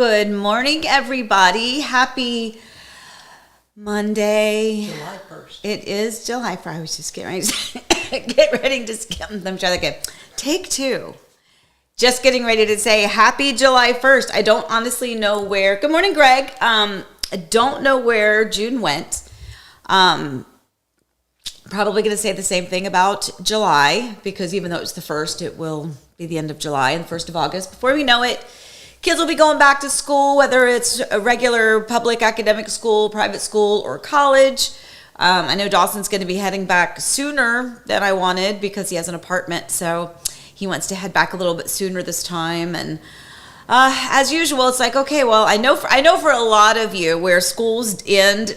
Good morning, everybody. Happy Monday. July 1st. It is July 1st. I was just getting ready to skip. Let me try that again. Take two. Just getting ready to say happy July 1st. I don't honestly know where. Good morning, Greg. I don't know where June went. Probably going to say the same thing about July, because even though it's the 1st, it will be the end of July and the 1st of August. Before we know it, kids will be going back to school, whether it's a regular public academic school, private school, or college. I know Dawson's going to be heading back sooner than I wanted because he has an apartment, so he wants to head back a little bit sooner this time. And as usual, it's like, okay, well, I know for a lot of you where schools end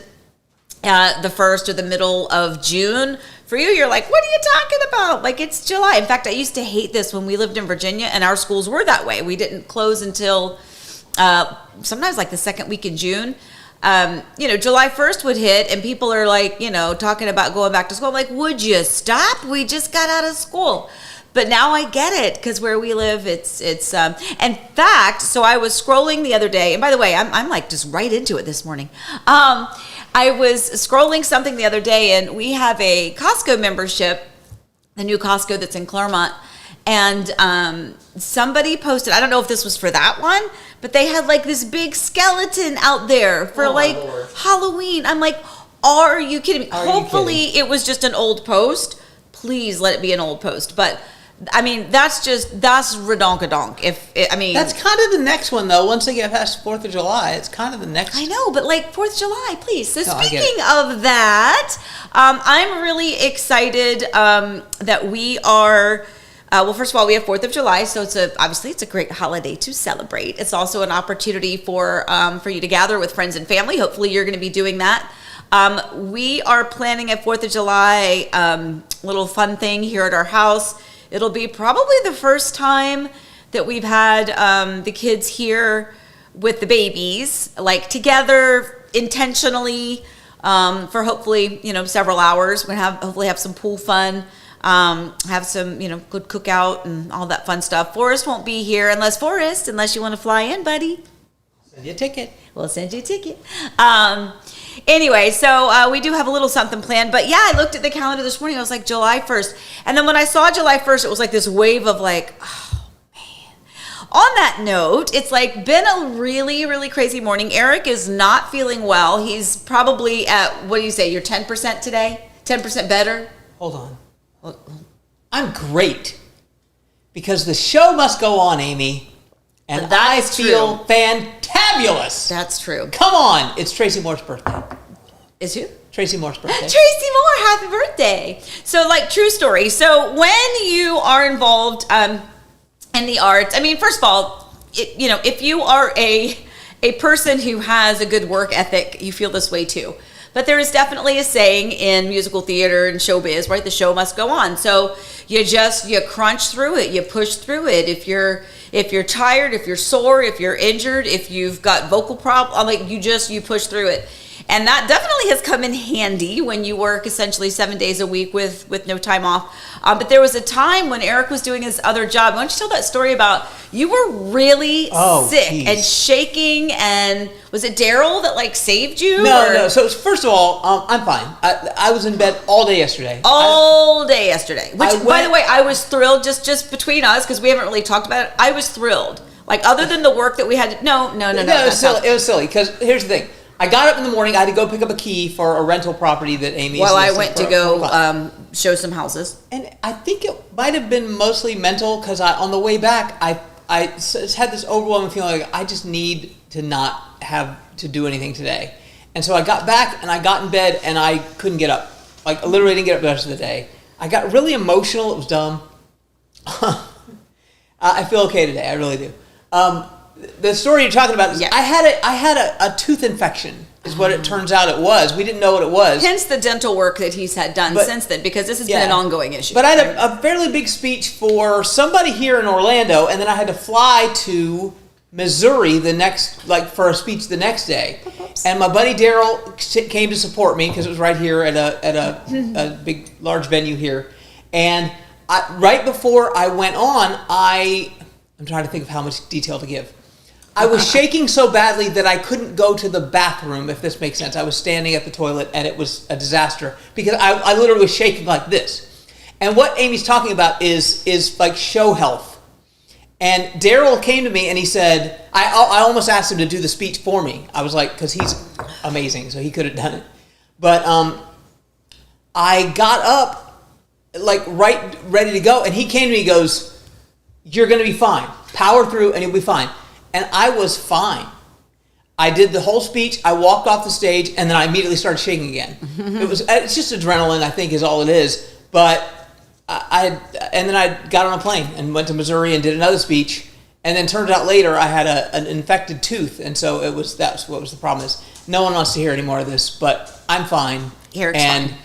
the 1st or the middle of June, for you, you're like, what are you talking about? Like, it's July. In fact, I used to hate this when we lived in Virginia, and our schools were that way. We didn't close until sometimes like the second week in June. July 1st would hit, and people are like, talking about going back to school. I'm like, would you stop? We just got out of school. But now I get it, because where we live, it's in fact, so I was scrolling the other day, and by the way, I'm like just right into it this morning. I was scrolling something the other day, and we have a Costco membership, the new Costco that's in Claremont, and somebody posted, I don't know if this was for that one, but they had like this big skeleton out there for Halloween. I'm like, are you kidding me? Hopefully it was just an old post. Please let it be an old post. But I mean, that's redonkadonk. That's kind of the next one, though. Once they get past 4th of July, it's kind of the next. I know, but like 4th of July, please. So speaking of that, I'm really excited that we are. Well, first of all, we have 4th of July, so obviously it's a great holiday to celebrate. It's also an opportunity for you to gather with friends and family. Hopefully, you're going to be doing that. We are planning a 4th of July little fun thing here at our house. It'll be probably the first time that we've had the kids here with the babies, like together intentionally for hopefully, several hours. We're going to hopefully have some pool fun, have some, good cookout and all that fun stuff. Forrest won't be here unless you want to fly in, buddy. Send you a ticket. We'll send you a ticket. Anyway, so we do have a little something planned. But yeah, I looked at the calendar this morning. I was like, July 1st. And then when I saw July 1st, it was like this wave of like, oh, man. On that note, it's like been a really, really crazy morning. Eric is not feeling well. He's probably at, what do you say, you're 10% today? 10% better? Hold on. I'm great. Because the show must go on, Amy. And I feel fantabulous. That's true. Come on. It's Tracy Moore's birthday. Is who? Tracy Moore's birthday. Tracy Moore, happy birthday. So, like, true story. So, when you are involved in the arts, I mean, first of all, if you are a person who has a good work ethic, you feel this way too. But there is definitely a saying in musical theater and showbiz, right? The show must go on. So you crunch through it, you push through it. If you're tired, if you're sore, if you're injured, if you've got vocal problems, like you push through it. And that definitely has come in handy when you work essentially 7 days a week with no time off. But there was a time when Eric was doing his other job. Why don't you tell that story about you were really sick and shaking, and was it Daryl that like saved you? No. So first of all, I'm fine. I was in bed all day yesterday. Which, by the way, I was thrilled. Just between us, because we haven't really talked about it. I was thrilled. Like, other than the work that we had to. No. It was silly. Because here's the thing. I got up in the morning. I had to go pick up a key for a rental property that Amy. Well, I went to go show some houses, and I think it might have been mostly mental, because on the way back, I had this overwhelming feeling like I just need to not have to do anything today, and so I got back and I got in bed and I couldn't get up. Like, I literally didn't get up the rest of the day. I got really emotional. It was dumb. I feel okay today. I really do. The story you're talking about is I had a tooth infection is what it turns out it was. We didn't know what it was. Hence the dental work that he's had done since then, because this has been an ongoing issue. But I had a fairly big speech for somebody here in Orlando, and then I had to fly to Missouri for a speech the next day. And my buddy Daryl came to support me because it was right here at a big, large venue here. And right before I went on, I'm trying to think of how much detail to give. I was shaking so badly that I couldn't go to the bathroom, if this makes sense. I was standing at the toilet, and it was a disaster because I literally was shaking like this. And what Amy's talking about is like show health. And Daryl came to me and he said, I almost asked him to do the speech for me. I was like, because he's amazing, so he could have done it. But I got up, like right ready to go, and he came to me, he goes, you're going to be fine. Power through and you'll be fine. And I was fine. I did the whole speech, I walked off the stage, and then I immediately started shaking again. It's just adrenaline, I think, is all it is. But and then I got on a plane and went to Missouri and did another speech, and then turned out later I had an infected tooth, and so that's what was the problem is. No one wants to hear any more of this, but I'm fine. Eric's and fine.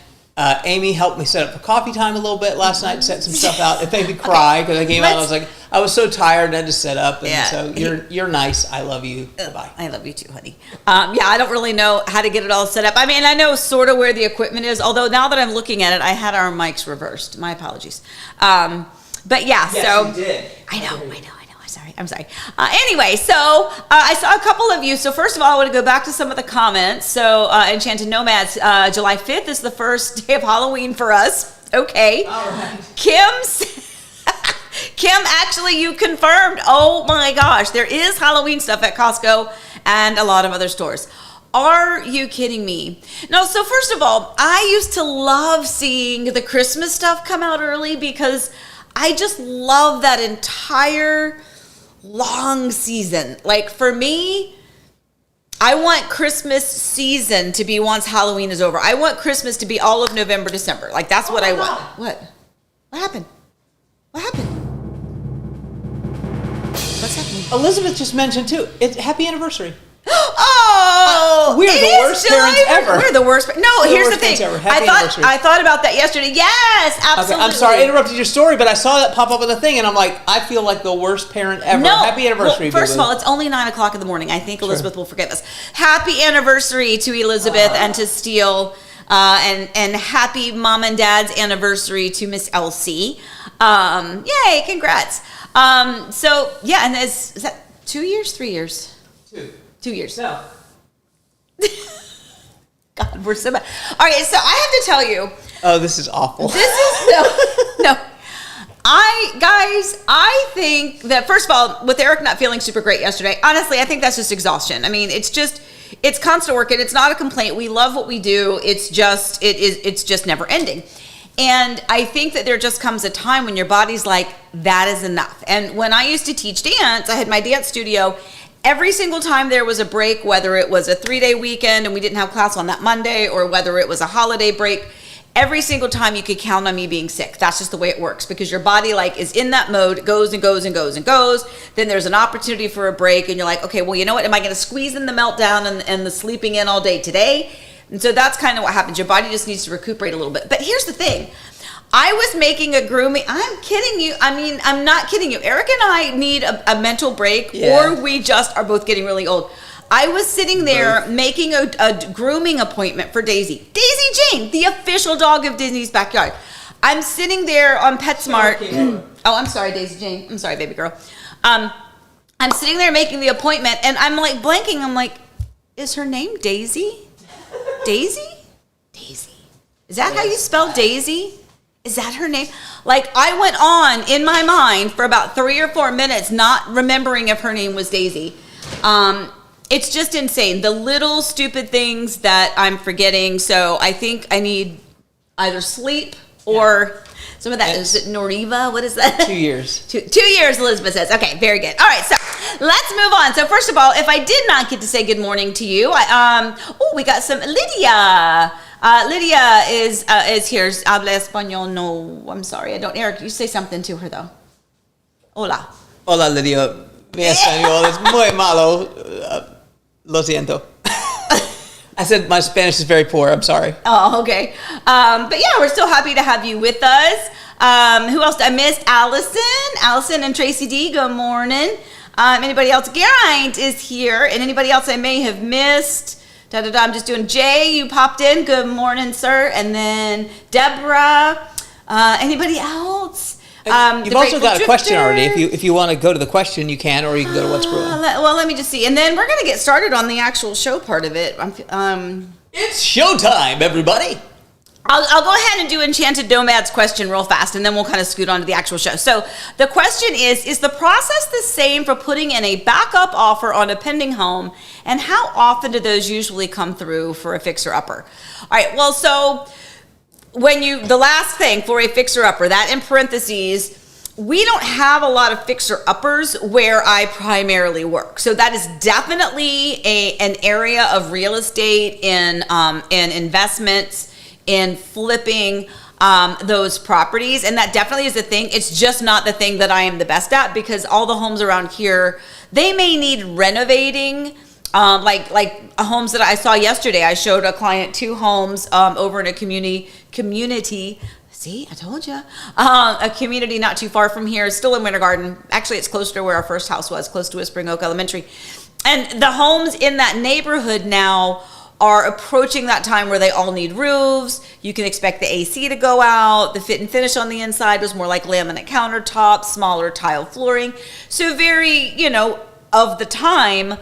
Amy helped me set up for coffee time a little bit last night, set some stuff out. It made me cry because I came out and I was like, I was so tired and I had to set up. And so you're nice. I love you. Bye. I love you too, honey. I don't really know how to get it all set up. I mean, I know sort of where the equipment is, although now that I'm looking at it, I had our mics reversed. My apologies. But yeah, yes, so you did. I know. I'm sorry. Anyway, so I saw a couple of you. So first of all, I want to go back to some of the comments. So Enchanted Nomads, July 5th is the first day of Halloween for us. Okay. All right. Kim, actually, you confirmed. Oh my gosh, there is Halloween stuff at Costco and a lot of other stores. Are you kidding me? No, so first of all, I used to love seeing the Christmas stuff come out early because I just love that entire long season. Like for me, I want Christmas season to be once Halloween is over. I want Christmas to be all of November, December. Like that's what I want. What? What happened? What happened? What's happening? Elizabeth just mentioned too. It's happy anniversary. Oh, we're the worst parents ever. We're the worst. No, here's the thing. I thought about that yesterday. Yes, absolutely. Okay, I'm sorry I interrupted your story, but I saw that pop up on the thing, and I'm like, I feel like the worst parent ever. No, happy anniversary. Well, first of all, it's only 9:00 in the morning. I think Elizabeth will forgive us. Happy anniversary to Elizabeth and to Steele, and happy mom and dad's anniversary to Miss Elsie. Yay! Congrats. So yeah, and is that 2 years, 3 years? 2 years. No. God, we're so bad. All right, so I have to tell you. Oh, this is awful. This is no. I think that first of all, with Eric not feeling super great yesterday, honestly, I think that's just exhaustion. I mean, it's constant work, and it's not a complaint. We love what we do. It's just never ending. And I think that there just comes a time when your body's like, that is enough. And when I used to teach dance, I had my dance studio. Every single time there was a break, whether it was a 3-day weekend and we didn't have class on that Monday, or whether it was a holiday break, every single time you could count on me being sick. That's just the way it works, because your body like is in that mode. It goes and goes and goes and goes. Then there's an opportunity for a break, and you're like, okay, well, you know what? Am I going to squeeze in the meltdown and the sleeping in all day today? And so that's kind of what happens. Your body just needs to recuperate a little bit. But here's the thing. I was making a grooming. I'm kidding you. I mean, I'm not kidding you. Eric and I need a mental break, or we just are both getting really old. I was sitting there making a grooming appointment for Daisy. Daisy Jane, the official dog of Disney's backyard. I'm sitting there on PetSmart. Oh, I'm sorry, Daisy Jane. I'm sorry, baby girl. I'm sitting there making the appointment, and I'm like blanking. I'm like, is her name Daisy? Daisy? Daisy. Is that how you spell Daisy? Is that her name? Like, I went on in my mind for about 3 or 4 minutes not remembering if her name was Daisy. It's just insane. The little stupid things that I'm forgetting. So I think I need either sleep or some of that. Is it Noriva? What is that? 2 years. 2 years, Elizabeth says. Okay, very good. All right, so let's move on. So first of all, if I did not get to say good morning to you, we got some Lydia. Lydia is here. Habla español. No, I'm sorry. I don't. Eric, you say something to her, though. Hola. Hola, Lydia. Mi español es muy malo. Lo siento. I said my Spanish is very poor. I'm sorry. Oh, okay. But yeah, we're still happy to have you with us. Who else? I missed Allison and Tracy D. Good morning. Anybody else? Geraint is here. And anybody else I may have missed? I'm just doing Jay, you popped in. Good morning, sir. And then Deborah. Anybody else? You've also got a question already. If you want to go to the question, you can, or you can go to what's brewing. Well, let me just see. And then we're going to get started on the actual show part of it. It's showtime, everybody. I'll go ahead and do Enchanted Nomad's question real fast, and then we'll kind of scoot on to the actual show. So the question is the process the same for putting in a backup offer on a pending home, and how often do those usually come through for a fixer-upper? All right, well, so the last thing for a fixer-upper, that in parentheses, we don't have a lot of fixer-uppers where I primarily work. So that is definitely an area of real estate in investments, in flipping those properties, and that definitely is a thing. It's just not the thing that I am the best at, because all the homes around here, they may need renovating. Like homes that I saw yesterday, I showed a client 2 homes over in a community. See, I told you. A community not too far from here, still in Winter Garden. Actually, it's close to where our first house was, close to Whispering Oak Elementary. And the homes in that neighborhood now are approaching that time where they all need roofs. You can expect the AC to go out. The fit and finish on the inside was more like laminate countertops, smaller tile flooring. So very, of the time,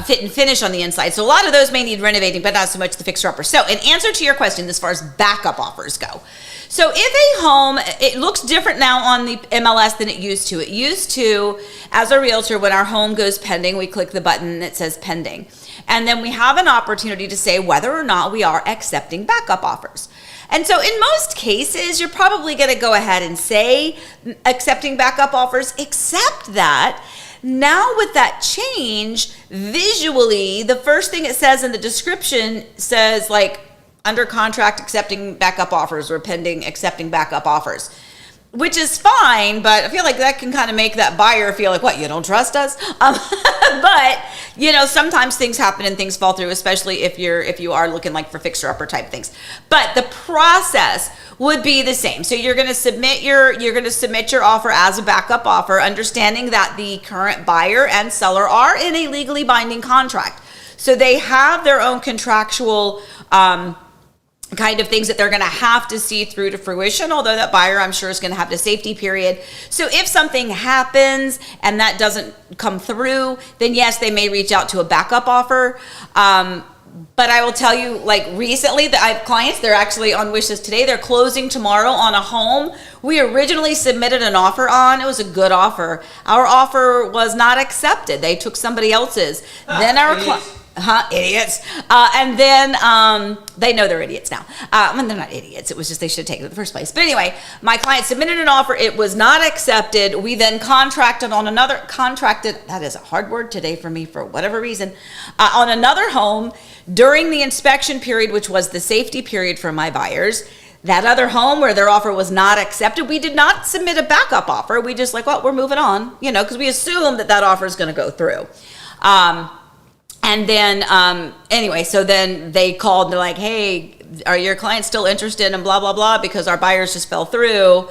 fit and finish on the inside. So a lot of those may need renovating, but not so much the fixer-upper. So in answer to your question, as far as backup offers go, so if a home, it looks different now on the MLS than it used to. It used to, as a realtor, when our home goes pending, we click the button that says pending. And then we have an opportunity to say whether or not we are accepting backup offers. And so in most cases, you're probably going to go ahead and say accepting backup offers, except that now with that change, visually, the first thing it says in the description says like under contract accepting backup offers or pending accepting backup offers, which is fine, but I feel like that can kind of make that buyer feel like, what, you don't trust us? But, sometimes things happen and things fall through, especially if you are looking like for fixer-upper type things. But the process would be the same. So you're going to submit your offer as a backup offer, understanding that the current buyer and seller are in a legally binding contract. So they have their own contractual kind of things that they're going to have to see through to fruition, although that buyer, I'm sure, is going to have the safety period. So if something happens and that doesn't come through, then yes, they may reach out to a backup offer. But I will tell you, like recently, that I have clients, they're actually on wish list today. They're closing tomorrow on a home we originally submitted an offer on. It was a good offer. Our offer was not accepted. They took somebody else's. Then our idiots. And then they know they're idiots now. They're not idiots. It was just they should have taken it in the first place. But anyway, my client submitted an offer. It was not accepted. We then contracted, that is a hard word today for me for whatever reason, on another home during the inspection period, which was the safety period for my buyers. That other home where their offer was not accepted, we did not submit a backup offer. We just we're moving on, because we assume that offer is going to go through. And then, anyway, so then they called and they're like, hey, are your clients still interested in blah, blah, blah, because our buyers just fell through.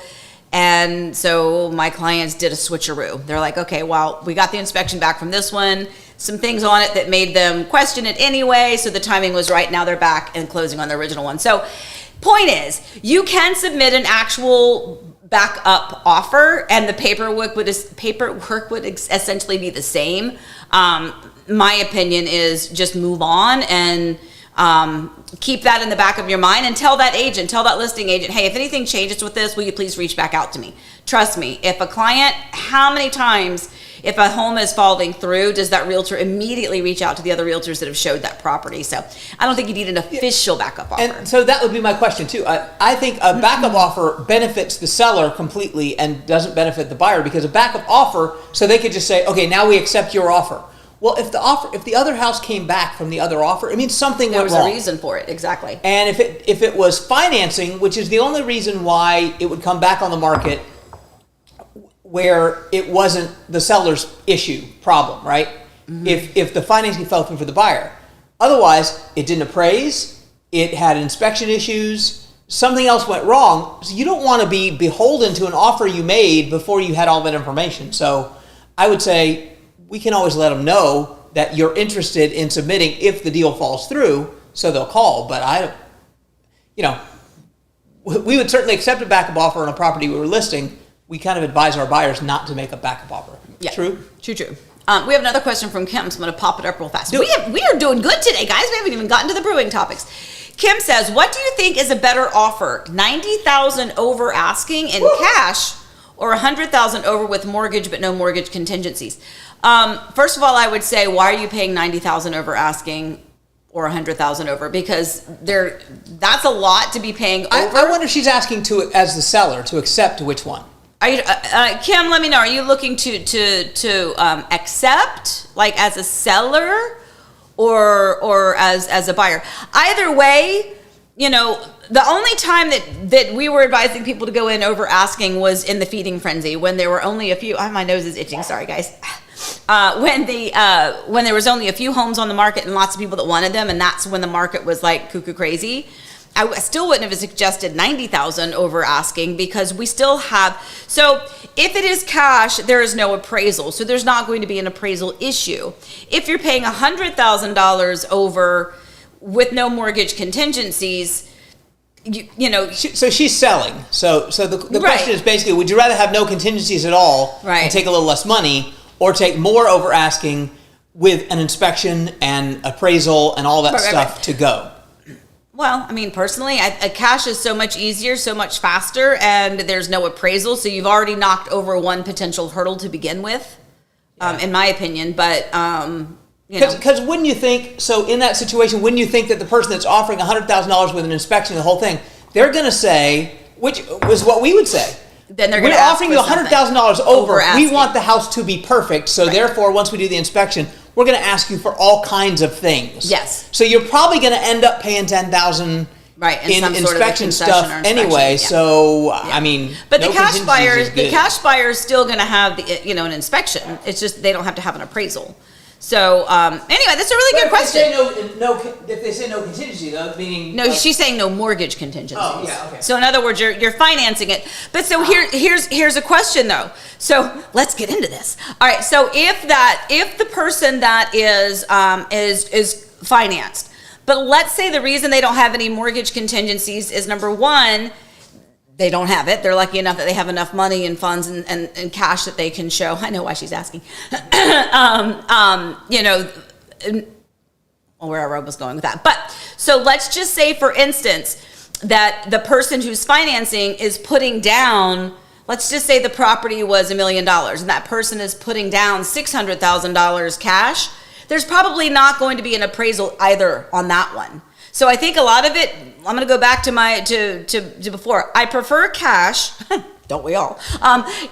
And so my clients did a switcheroo. They're like, okay, well, we got the inspection back from this one, some things on it that made them question it anyway. So the timing was right. Now they're back and closing on the original one. So point is, you can submit an actual backup offer and the paperwork would essentially be the same. My opinion is just move on and keep that in the back of your mind and tell that listing agent, hey, if anything changes with this, will you please reach back out to me? Trust me, if a client, how many times, if a home is falling through, does that realtor immediately reach out to the other realtors that have showed that property? So I don't think you need an official backup offer. And so that would be my question too. I think a backup offer benefits the seller completely and doesn't benefit the buyer, because a backup offer, so they could just say, okay, now we accept your offer. Well, if the other house came back from the other offer, it means something went wrong. There was a reason for it, exactly. And if it was financing, which is the only reason why it would come back on the market, where it wasn't the seller's problem, right? Mm-hmm. If the financing fell through for the buyer. Otherwise, it didn't appraise, it had inspection issues, something else went wrong. So you don't want to be beholden to an offer you made before you had all that information. So I would say we can always let them know that you're interested in submitting if the deal falls through, so they'll call. But we would certainly accept a backup offer on a property we were listing. We kind of advise our buyers not to make a backup offer. Yeah. True? True. We have another question from Kim, so I'm going to pop it up real fast. We are doing good today, guys. We haven't even gotten to the brewing topics. Kim says, what do you think is a better offer? $90,000 over asking in cash or $100,000 over with mortgage but no mortgage contingencies? First of all, I would say, why are you paying $90,000 over asking or $100,000 over? Because that's a lot to be paying over. I wonder if she's asking as the seller to accept which one. Are you, Kim, let me know. Are you looking to accept, like as a seller, or as a buyer? Either way, you know, the only time that we were advising people to go in over asking was in the feeding frenzy, when there were only a few. My nose is itching. Sorry, guys. When there was only a few homes on the market and lots of people that wanted them, and that's when the market was like cuckoo crazy. I still wouldn't have suggested $90,000 over asking, because we still have. So if it is cash, there is no appraisal, so there's not going to be an appraisal issue. If you're paying $100,000 over with no mortgage contingencies, you know. So she's selling. So the Right. question is basically, would you rather have no contingencies at all and take a little less money, or take more over asking with an inspection and appraisal and all that stuff to go? Well, I mean, personally, a cash is so much easier, so much faster, and there's no appraisal, so you've already knocked over one potential hurdle to begin with, in my opinion. But you know, because wouldn't you think? So in that situation, wouldn't you think that the person that's offering $100,000 with an inspection, the whole thing, they're going to say, which was what we would say. Then they're going We're to offering you $100,000 over. asking. We want the house to be perfect. So therefore, once we do the inspection, we're going to ask you for all kinds of things. Yes. So you're probably going to end up paying $10,000 in some sort of inspection stuff anyway. So I mean, but no the cash buyer is still going to have an inspection. It's just they don't have to have an appraisal. So anyway, that's a really good question. If they say no contingency, though, meaning no, she's saying no mortgage contingencies. Oh, yeah, okay. So in other words, you're financing it. But so here's a question though. So let's get into this. All right. So if the person that is financed, but let's say the reason they don't have any mortgage contingencies is, number one, they don't have it. They're lucky enough that they have enough money and funds and cash that they can show. I know why she's asking. Where I was going with that. But so let's just say, for instance, that the person who's financing is putting down, let's just say the property was $1 million and that person is putting down $600,000 cash. There's probably not going to be an appraisal either on that one. So I think a lot of it, I'm going to go back to before. I prefer cash. Don't we all?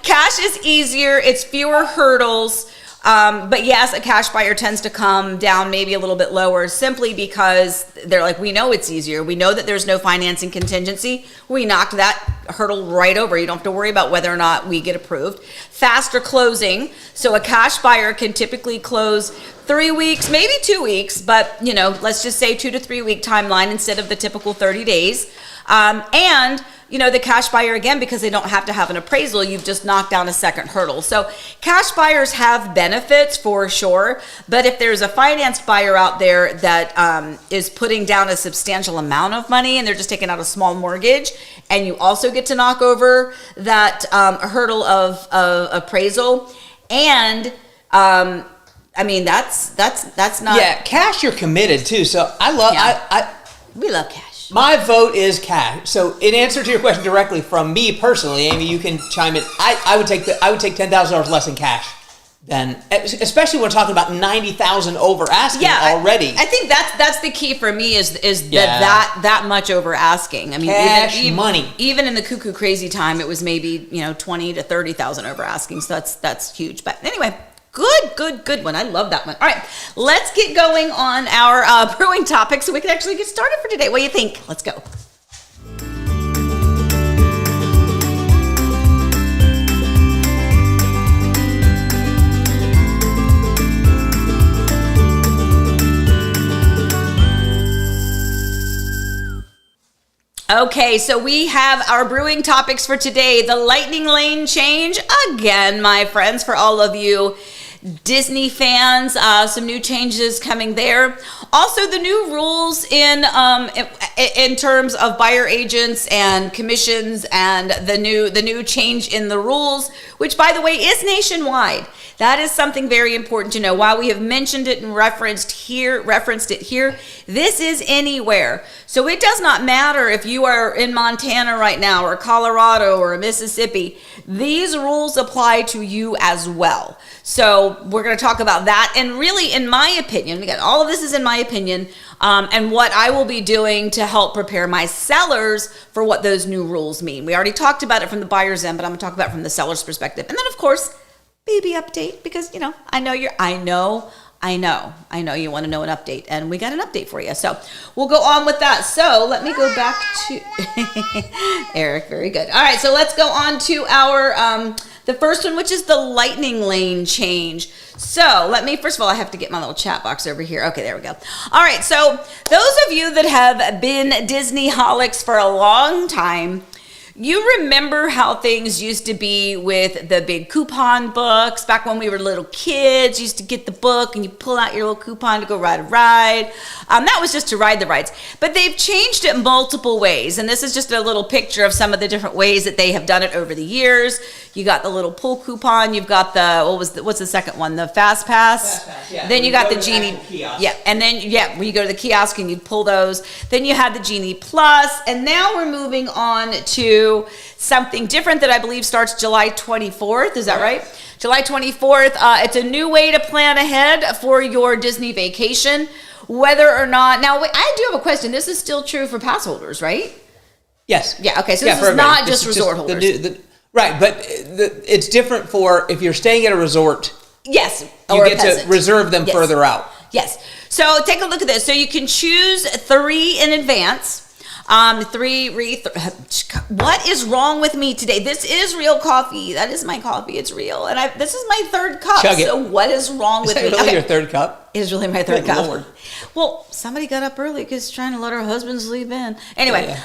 Cash is easier. It's fewer hurdles. But yes, a cash buyer tends to come down maybe a little bit lower, simply because they're like, we know it's easier. We know that there's no financing contingency. We knocked that hurdle right over. You don't have to worry about whether or not we get approved. Faster closing. So a cash buyer can typically close 3 weeks, maybe 2 weeks, but let's just say 2 to 3 week timeline instead of the typical 30 days. And the cash buyer, again, because they don't have to have an appraisal, you've just knocked down a second hurdle. So cash buyers have benefits for sure, but if there's a financed buyer out there that is putting down a substantial amount of money and they're just taking out a small mortgage, and you also get to knock over that hurdle of appraisal, and I mean, that's not. Yeah, cash, you're committed to. So we love cash. My vote is cash. So in answer to your question directly from me personally, Amy, you can chime in. I would take $10,000 less in cash than, especially when we're talking about $90,000 over asking already. I think that's the key for me is that much over asking. I mean, cash money. Even in the cuckoo crazy time, it was maybe $20,000 to $30,000 over asking. So that's huge. But anyway. Good one. I love that one. All right, let's get going on our brewing topic so we can actually get started for today. What do you think? Let's go. Okay, so we have our brewing topics for today. The lightning lane change again, my friends, for all of you Disney fans, some new changes coming there. Also, the new rules in terms of buyer agents and commissions, and the new change in the rules, which, by the way, is nationwide. That is something very important to know. While we have mentioned it and referenced it here, this is anywhere. So it does not matter if you are in Montana right now, or Colorado, or Mississippi. These rules apply to you as well. So we're going to talk about that. And really, in my opinion, again, all of this is in my opinion, and what I will be doing to help prepare my sellers for what those new rules mean. We already talked about it from the buyer's end, but I'm going to talk about it from the seller's perspective. And then, of course, baby update, because, I know you want to know an update, and we got an update for you. So we'll go on with that. So let me go back to Eric. Very good. All right. So let's go on to our, the first one, which is the lightning lane change. So first of all, I have to get my little chat box over here. Okay, there we go. All right. So those of you that have been Disney-holics for a long time, you remember how things used to be with the big coupon books. Back when we were little kids, you used to get the book and you pull out your little coupon to go ride a ride. That was just to ride the rides. But they've changed it multiple ways. And this is just a little picture of some of the different ways that they have done it over the years. You got the little pull coupon. You've got what's the second one? The Fast Pass. Fast Pass, yeah. Then you got the Genie. Yeah. And then, when you go to the kiosk and you pull those. Then you had the Genie Plus. And now we're moving on to something different that I believe starts July 24th. Is that right? July 24th. It's a new way to plan ahead for your Disney vacation, whether or not. Now, I do have a question. This is still true for pass holders, right? Yes. Yeah. Okay. So this is not just resort holders. Right. But it's different for if you're staying at a resort. Yes. You get to reserve them further out. Yes. So take a look at this. So you can choose 3 in advance. What is wrong with me today? This is real coffee. That is my coffee. It's real. And this is my 3rd cup. Chug it. So what is wrong with me? Is that really your 3rd cup? It is really my 3rd cup. Lord. Well, somebody got up early because trying to let her husband sleep in. Anyway,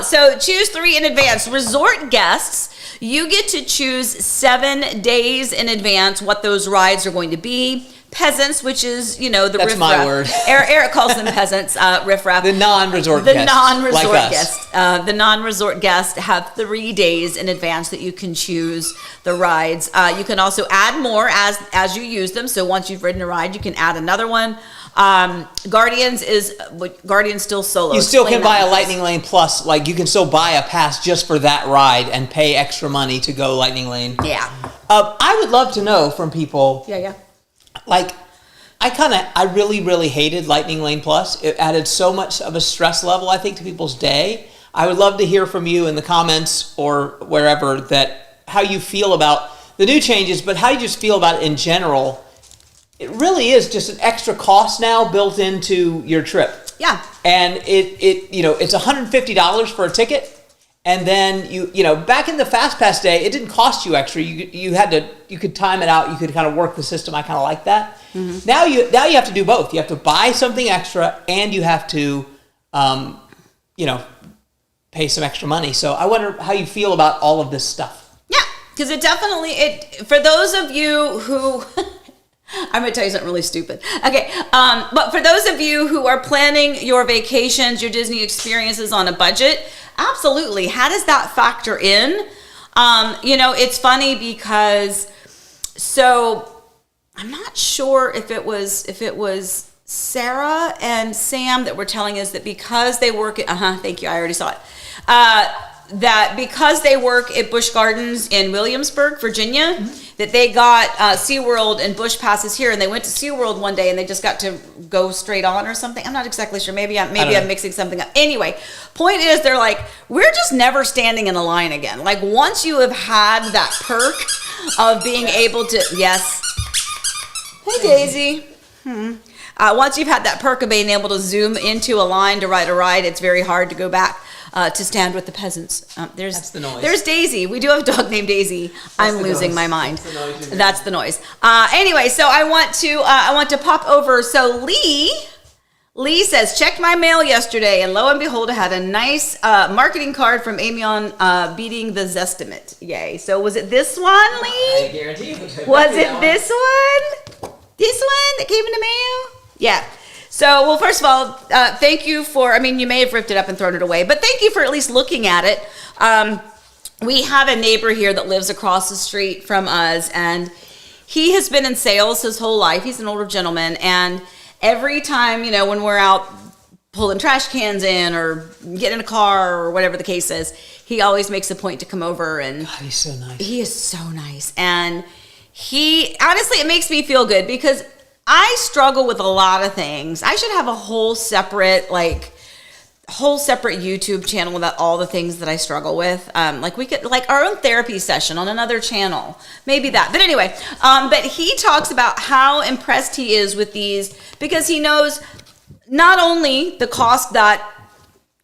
so choose 3 in advance. Resort guests, you get to choose 7 days in advance what those rides are going to be. Peasants, which is, the That's riffraff. my word. Eric calls them peasants, riffraff. The non-resort guests. The non-resort guests have 3 days in advance that you can choose the rides. You can also add more as you use them. So once you've ridden a ride, you can add another one. Guardians still solo. You still can buy a Lightning Lane Plus. Like, you can still buy a pass just for that ride and pay extra money to go Lightning Lane. Yeah. I would love to know from people. Yeah. Like, I really, really hated Lightning Lane Plus. It added so much of a stress level, I think, to people's day. I would love to hear from you in the comments or wherever how you feel about the new changes, but how you just feel about it in general. It really is just an extra cost now built into your trip. Yeah. And it's $150 for a ticket. And then back in the Fast Pass day, it didn't cost you extra. You could time it out. You could kind of work the system. I kind of like that. Mm-hmm. Now you have to do both. You have to buy something extra, and you have to, pay some extra money. So I wonder how you feel about all of this stuff. Yeah, because for those of you who. I'm going to tell you something really stupid. Okay, but for those of you who are planning your vacations, your Disney experiences on a budget, absolutely. How does that factor in? It's funny because, so I'm not sure if it was Sarah and Sam that were telling us that because they work at, thank you, I already saw it. That because they work at Busch Gardens in Williamsburg, Virginia, mm-hmm. that they got SeaWorld and Busch passes here, and they went to SeaWorld one day and they just got to go straight on or something. I'm not exactly sure. Maybe I'm mixing something up. Anyway, point is, they're like, we're just never standing in a line again. Like, once you have had that perk of being able to, yes. Hey, Daisy. Once you've had that perk of being able to zoom into a line to ride a ride, it's very hard to go back. To stand with the peasants. That's the noise. There's Daisy. We do have a dog named Daisy. I'm losing my mind. That's the noise. Anyway, so I want to pop over. So Lee Lee says, checked my mail yesterday, and lo and behold, I had a nice marketing card from Amy on beating the Zestimate. Yay. So was it this one, Lee? I guarantee you. Was it this one? This one that came in the mail? Yeah. So, well, first of all, thank you for, I mean, you may have ripped it up and thrown it away, but thank you for at least looking at it. We have a neighbor here that lives across the street from us, and he has been in sales his whole life. He's an older gentleman, and every time, you know, when we're out pulling trash cans in or getting in a car or whatever the case is, he always makes a point to come over. And God, he's so nice. He is so nice. And he, honestly, it makes me feel good because I struggle with a lot of things. I should have a whole separate YouTube channel about all the things that I struggle with. Like we could, like our own therapy session on another channel, maybe that. But anyway, but he talks about how impressed he is with these because he knows not only the cost that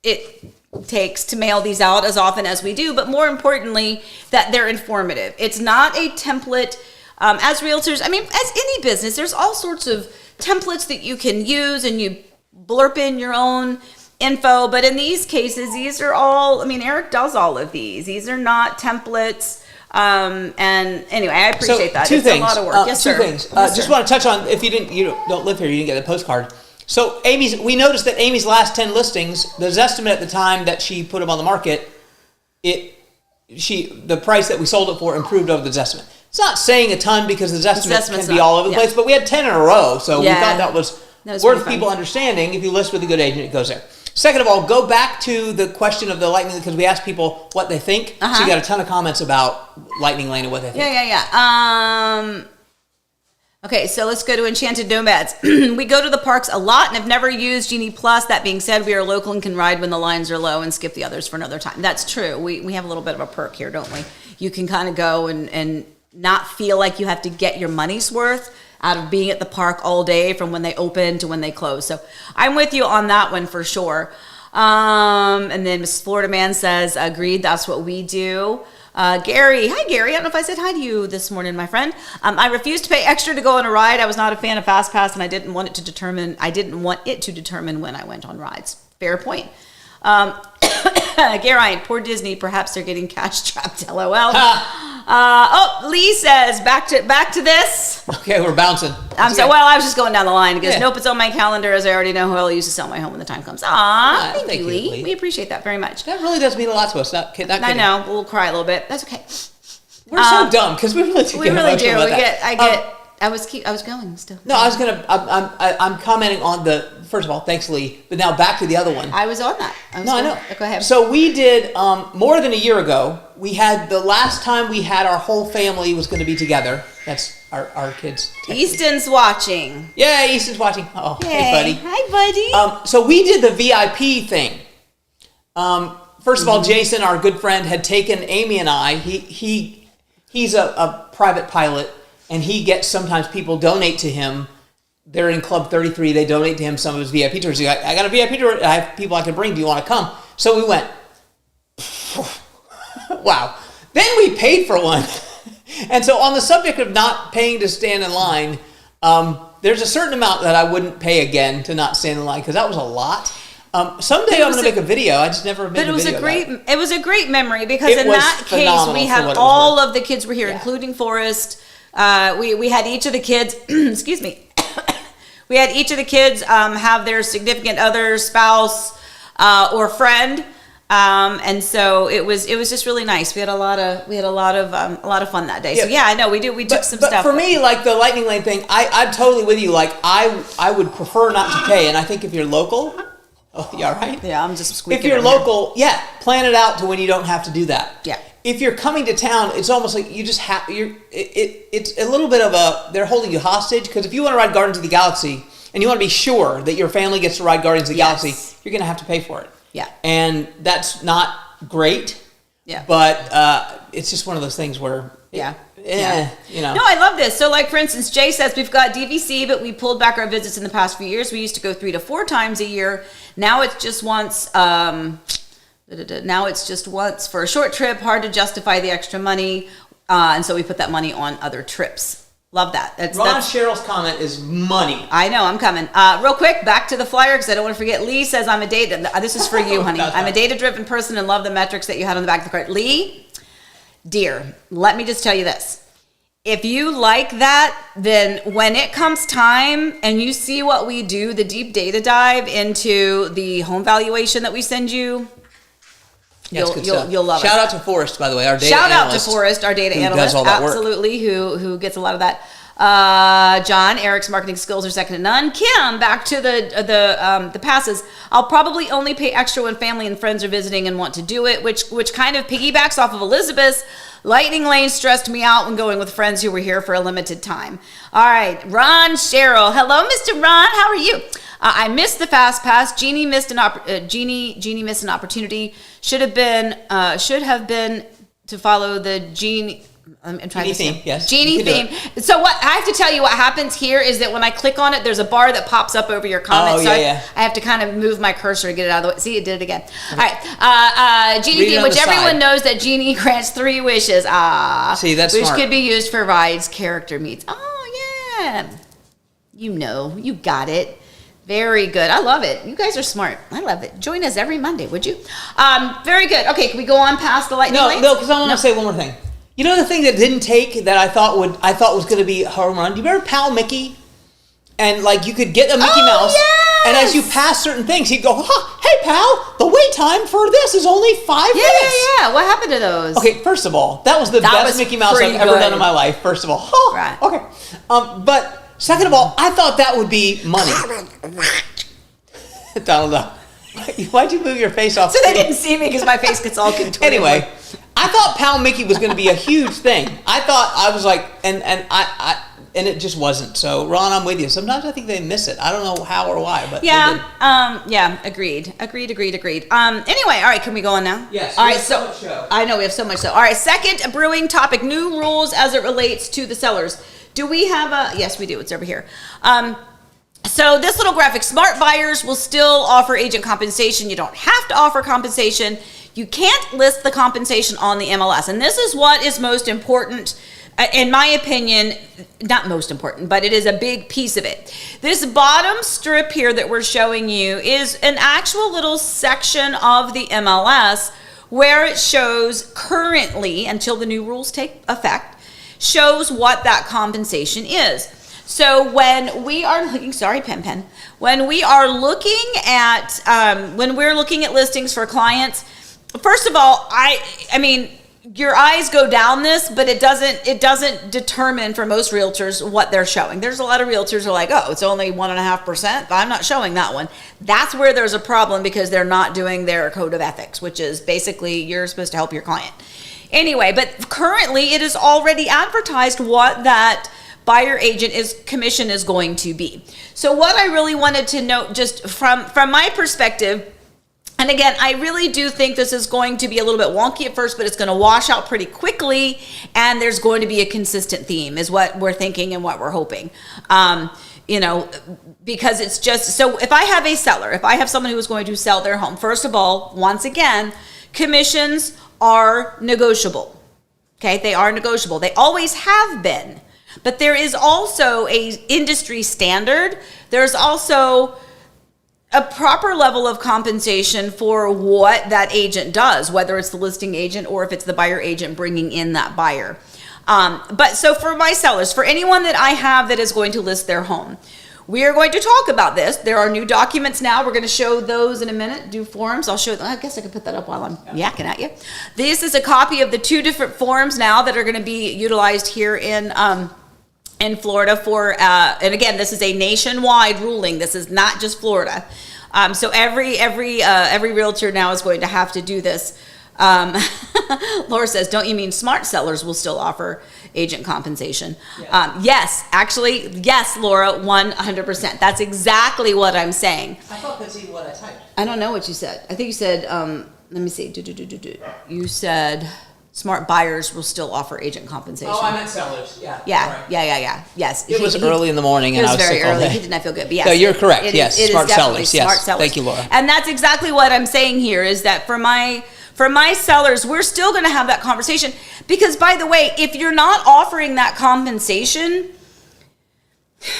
it takes to mail these out as often as we do, but more importantly, that they're informative. It's not a template. As realtors, I mean, as any business, there's all sorts of templates that you can use and you blurb in your own info. But in these cases, these are all, I mean, Eric does all of these. These are not templates. And anyway, I appreciate that. Two it's things. A lot of work. Yes, two sir. things. Yes, just sir. want to touch on, if you don't live here, you didn't get the postcard. So we noticed that Amy's last 10 listings, the Zestimate at the time that she put them on the market, the price that we sold it for improved over the Zestimate. It's not saying a ton because the Zestimate can be all over the place, but we had 10 in a row, so we thought that was worth people understanding. If you list with a good agent, it goes there. Second of all, go back to the question of the Lightning, because we asked people what they think. So you got a ton of comments about Lightning Lane and what they think. Yeah. Okay, so let's go to Enchanted Nomads. We go to the parks a lot and have never used Genie Plus. That being said, we are local and can ride when the lines are low and skip the others for another time. That's true. We have a little bit of a perk here, don't we? You can kind of go and not feel like you have to get your money's worth out of being at the park all day from when they open to when they close. So I'm with you on that one for sure. And then Miss Florida Man says, agreed, that's what we do. Gary, hi Gary. I don't know if I said hi to you this morning, my friend. I refused to pay extra to go on a ride. I was not a fan of FastPass, and I didn't want it to determine when I went on rides. Fair point. Gary, poor Disney. Perhaps they're getting cash strapped. LOL. Lee says back to this. Okay, we're bouncing. I was just going down the line because nope, it's on my calendar as I already know who I'll use to sell my home when the time comes. Thank you, Lee. We appreciate that very much. That really does mean a lot to us. Not kidding. I know. We'll cry a little bit. That's okay. We're so dumb because we really do. We really do. I was going still. No, I'm commenting on the. First of all, thanks, Lee. But now back to the other one. I was on that. I know. Go ahead. So we did more than a year ago. We had the last time we had our whole family was going to be together. That's our kids. Easton's watching. Yeah, Easton's watching. Oh, Yay. hey, buddy. Hi, buddy. So we did the VIP thing. First of all, Jason, our good friend, had taken Amy and I. He's a private pilot, and he gets sometimes people donate to him. They're in Club 33. They donate to him some of his VIP tours. He's like, I got a VIP tour. I have people I can bring. Do you want to come? So we went. Wow. Then we paid for one. And so on the subject of not paying to stand in line, there's a certain amount that I wouldn't pay again to not stand in line because that was a lot. Someday I'm going to make a video. I just never made a video. But it was a great memory because in that case we had all of the kids were here, including Forrest. We had each of the kids. Excuse me. We had each of the kids have their significant other, spouse, or friend, and so it was just really nice. We had a lot of fun that day. Yeah. So yeah, I know we took some stuff. But for me, like the Lightning Lane thing, I'm totally with you. Like I would prefer not to pay, and I think if you're local, all right? Yeah, I'm just squeaking. If you're local, plan it out to when you don't have to do that. Yeah. If you're coming to town, it's almost like you just have. It's a little bit of they're holding you hostage because if you want to ride Guardians of the Galaxy and you want to be sure that your family gets to ride Guardians of the Galaxy, you're going to have to pay for it. Yeah. And that's not great. Yeah. But it's just one of those things where. You know. No, I love this. So, like, for instance, Jay says we've got DVC, but we pulled back our visits in the past few years. We used to go 3 to 4 times a year. Now it's just once. Now it's just once for a short trip. Hard to justify the extra money, and so we put that money on other trips. Love that. Cheryl's comment is money. I know, I'm coming. Real quick, back to the flyer because I don't want to forget. Lee says, I'm a data, this is for you, honey. I'm a data-driven person and love the metrics that you had on the back of the card. Lee, dear, let me just tell you this. If you like that, then when it comes time and you see what we do, the deep data dive into the home valuation that we send you, you'll love it. Shout out to Forrest, by the way, our data analyst. Shout out to Forrest, our data analyst. Does all that absolutely, who gets a lot of that. John, Eric's marketing skills are second to none. Kim, back to the passes. I'll probably only pay extra when family and friends are visiting and want to do it, which kind of piggybacks off of Elizabeth's. Lightning lane stressed me out when going with friends who were here for a limited time. All right, Ron Cheryl. Hello, Mr. Ron. How are you? I missed the fast pass. Jeannie missed an opportunity. Should have been to follow the Jeannie. I'm trying Genie theme, yes. Genie theme. So what I have to tell you, what happens here is that when I click on it, there's a bar that pops up over your comment. I have to kind of move my cursor to get it out of the way. See, it did it again. All right. Genie theme, which everyone knows that Genie grants 3 wishes. See, that's which smart. could be used for rides, character meets. Oh, yeah. You got it. Very good. I love it. You guys are smart. I love it. Join us every Monday, would you? Very good. Okay, can we go on past the lightning lanes? No, because I want to say one more thing. You know the thing that didn't take that I thought was going to be a home run? Do you remember Pal Mickey? And like you could get a Mickey Mouse, yes! and as you pass certain things, he'd go, "Hey pal, the wait time for this is only 5 minutes." Yeah. What happened to those? Okay, first of all, that was the best Mickey Mouse I've ever done in my life. First of all, right. Okay. But second of all, I thought that would be money. Donald, why'd you move your face off? So they didn't see me because my face gets all contorted. Anyway, I thought Pal Mickey was going to be a huge thing. I was like, and it just wasn't. So Ron, I'm with you. Sometimes I think they miss it. I don't know how or why, but yeah, agreed. Anyway, all right, can we go on now? Yes. All right, so I know we have so much. So all right, second brewing topic: new rules as it relates to the sellers. Do we have a? Yes, we do. It's over here. So this little graphic: smart buyers will still offer agent compensation. You don't have to offer compensation. You can't list the compensation on the MLS. And this is what is most important, in my opinion, not most important, but it is a big piece of it. This bottom strip here that we're showing you is an actual little section of the MLS where it shows currently, until the new rules take effect, shows what that compensation is. So when we are looking, when we are looking at, when we're looking at listings for clients, first of all, I mean, your eyes go down this, but it doesn't determine for most realtors what they're showing. There's a lot of realtors who are like, oh, it's only 1.5%. I'm not showing that one. That's where there's a problem because they're not doing their code of ethics, which is basically you're supposed to help your client. Anyway, but currently it is already advertised what that buyer agent commission is going to be. So what I really wanted to note, just from my perspective, and again, I really do think this is going to be a little bit wonky at first, but it's going to wash out pretty quickly, and there's going to be a consistent theme is what we're thinking and what we're hoping. Because it's just, so if I have a seller, if I have someone who is going to sell their home, first of all, once again, commissions are negotiable. Okay, they are negotiable. They always have been. But there is also a industry standard. There's also a proper level of compensation for what that agent does, whether it's the listing agent or if it's the buyer agent bringing in that buyer. But so for my sellers, for anyone that I have that is going to list their home, we are going to talk about this. There are new documents now. We're going to show those in a minute, do forms. I'll show them. I guess I can put that up while I'm yakking at you. This is a copy of the 2 different forms now that are going to be utilized here in Florida for, and again, this is a nationwide ruling. This is not just Florida. So every realtor now is going to have to do this. Laura says, don't you mean smart sellers will still offer agent compensation? Yes. Yes, Laura, 100%. That's exactly what I'm saying. I thought that's even what I typed. I don't know what you said. I think you said, let me see. You said smart buyers will still offer agent compensation. Oh, I meant sellers. Yeah. Yes. It was early in the morning, and I was very sick all early. day. He did not feel good. But yes, no, you're correct. It Smart is sellers. Yes. Smart sellers. Thank you, Laura. And that's exactly what I'm saying here is that for my sellers, we're still going to have that conversation because, by the way, if you're not offering that compensation,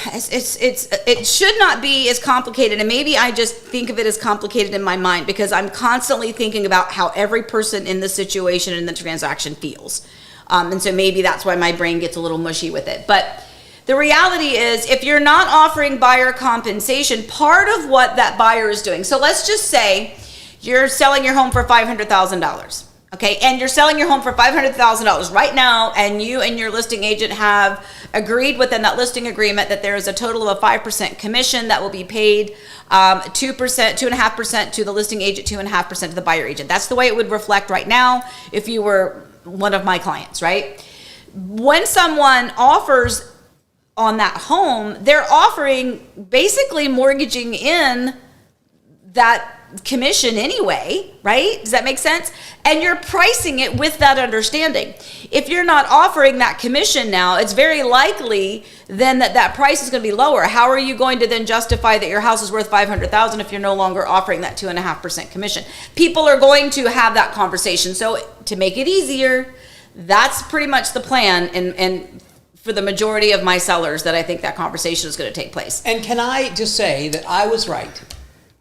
it should not be as complicated, and maybe I just think of it as complicated in my mind because I'm constantly thinking about how every person in the situation in the transaction feels, and so maybe that's why my brain gets a little mushy with it. But the reality is, if you're not offering buyer compensation, part of what that buyer is doing, so let's just say you're selling your home for $500,000. Okay, and you're selling your home for $500,000 right now, and you and your listing agent have agreed within that listing agreement that there is a total of a 5% commission that will be paid, 2%, 2.5% to the listing agent, 2.5% to the buyer agent. That's the way it would reflect right now if you were one of my clients, right? When someone offers on that home, they're offering basically mortgaging in that commission anyway, right? Does that make sense? And you're pricing it with that understanding. If you're not offering that commission now, it's very likely then that price is going to be lower. How are you going to then justify that your house is worth $500,000 if you're no longer offering that 2.5% commission? People are going to have that conversation. So to make it easier, that's pretty much the plan. And for the majority of my sellers, that I think that conversation is going to take place. And can I just say that I was right?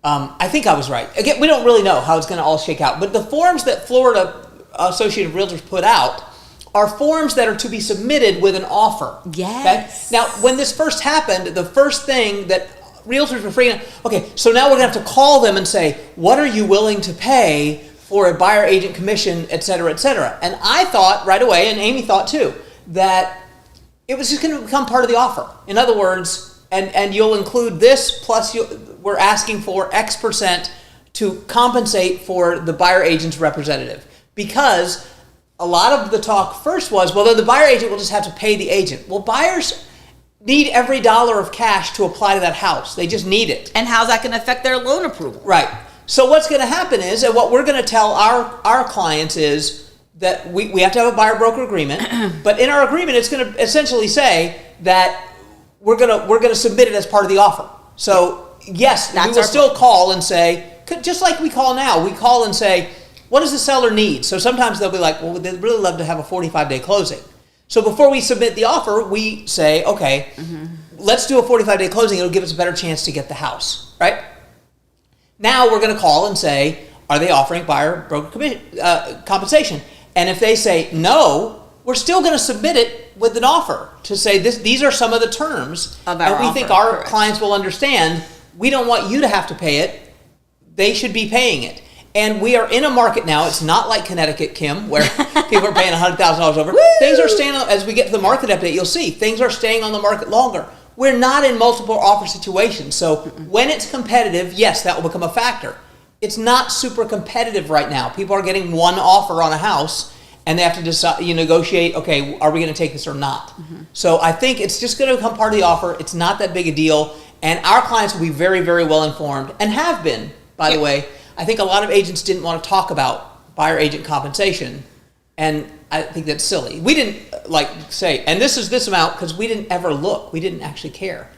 I think I was right. Again, we don't really know how it's going to all shake out, but the forms that Florida Associated of Realtors put out are forms that are to be submitted with an offer. Yes. Okay? Now, when this first happened, the first thing that realtors were freaking out, okay, so now we're going to have to call them and say, what are you willing to pay for a buyer agent commission, et cetera, et cetera. And I thought right away, and Amy thought too, that it was just going to become part of the offer. In other words, and you'll include this, plus we're asking for X percent to compensate for the buyer agent's representative. Because a lot of the talk first was, well, then the buyer agent will just have to pay the agent. Well, buyers need every dollar of cash to apply to that house. They just need it. And how's that going to affect their loan approval? Right. So what's going to happen is, and what we're going to tell our clients is that we have to have a buyer broker agreement, but in our agreement, it's going to essentially say that we're gonna submit it as part of the offer. So yes, we will still call and say, just like we call now, we call and say, what does the seller need? So sometimes they'll be like, well, they'd really love to have a 45-day closing. So before we submit the offer, we say, okay, let's do a 45-day closing. It'll give us a better chance to get the house, right? Now we're going to call and say, are they offering buyer broker compensation? And if they say no, we're still going to submit it with an offer to say these are some of the terms that we think our clients will understand. We don't want you to have to pay it. They should be paying it. And we are in a market now. It's not like Connecticut, Kim, where people are paying $100,000 over. Things are staying on, as we get to the market update, you'll see things are staying on the market longer. We're not in multiple offer situations. So when it's competitive, yes, that will become a factor. It's not super competitive right now. People are getting one offer on a house, and they have to decide, negotiate, okay, are we going to take this or not? So I think it's just going to become part of the offer. It's not that big a deal. And our clients will be very, very well informed, and have been, by the way. I think a lot of agents didn't want to talk about buyer agent compensation, and I think that's silly. We didn't say, and this is this amount, because we didn't ever look. We didn't actually care.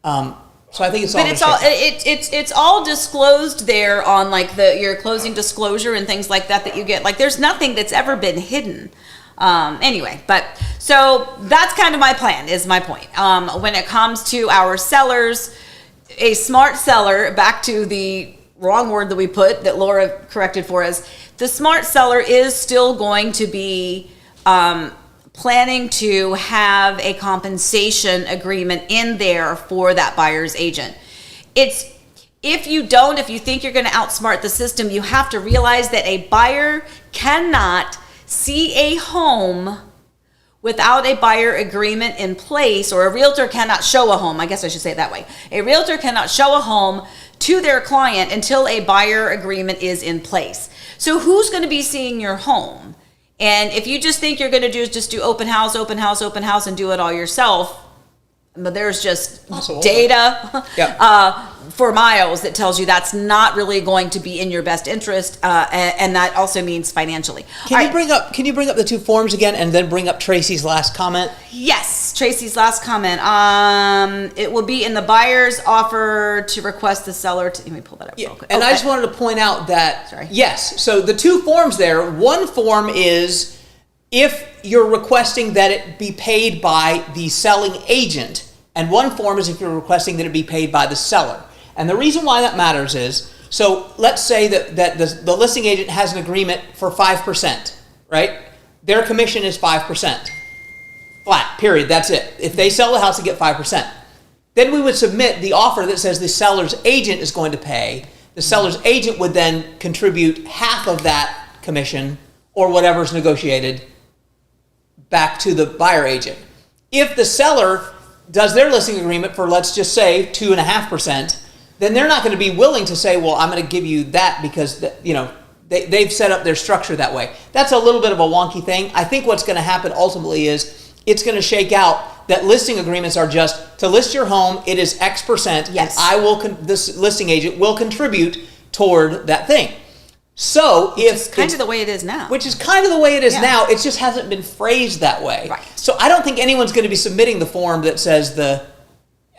So I think it's all. But it's all disclosed there on your closing disclosure and things like that you get. There's nothing that's ever been hidden. Anyway, but so that's kind of my plan. Is my point. When it comes to our sellers, a smart seller. Back to the wrong word that we put that Laura corrected for us. The smart seller is still going to be planning to have a compensation agreement in there for that buyer's agent. If you think you're going to outsmart the system, you have to realize that a buyer cannot see a home without a buyer agreement in place, or a realtor cannot show a home. I guess I should say it that way. A realtor cannot show a home to their client until a buyer agreement is in place. So who's going to be seeing your home? And if you just think you're going to do open house, and do it all yourself, but there's just data for miles that tells you that's not really going to be in your best interest, and that also means financially. Can you bring up the two forms again, and then bring up Tracy's last comment? Yes, Tracy's last comment. It will be in the buyer's offer to request the seller to. Let me pull that up real quick. And I just wanted to point out that yes. So the two forms there. One form is if you're requesting that it be paid by the selling agent, and one form is if you're requesting that it be paid by the seller. And the reason why that matters is, so let's say that the listing agent has an agreement for 5%, right? Their commission is 5%. Flat, period, that's it. If they sell the house, they get 5%. Then we would submit the offer that says the seller's agent is going to pay. The seller's agent would then contribute half of that commission or whatever's negotiated back to the buyer agent. If the seller does their listing agreement for, let's just say, 2.5%, then they're not going to be willing to say, well, I'm going to give you that because, they've set up their structure that way. That's a little bit of a wonky thing. I think what's going to happen ultimately is it's going to shake out that listing agreements are just to list your home, it is X percent, yes, and this listing agent will contribute toward that thing. So which is kind of the way it is now. Which is kind of the way it is now. It just hasn't been phrased that way. Right. So I don't think anyone's going to be submitting the form that says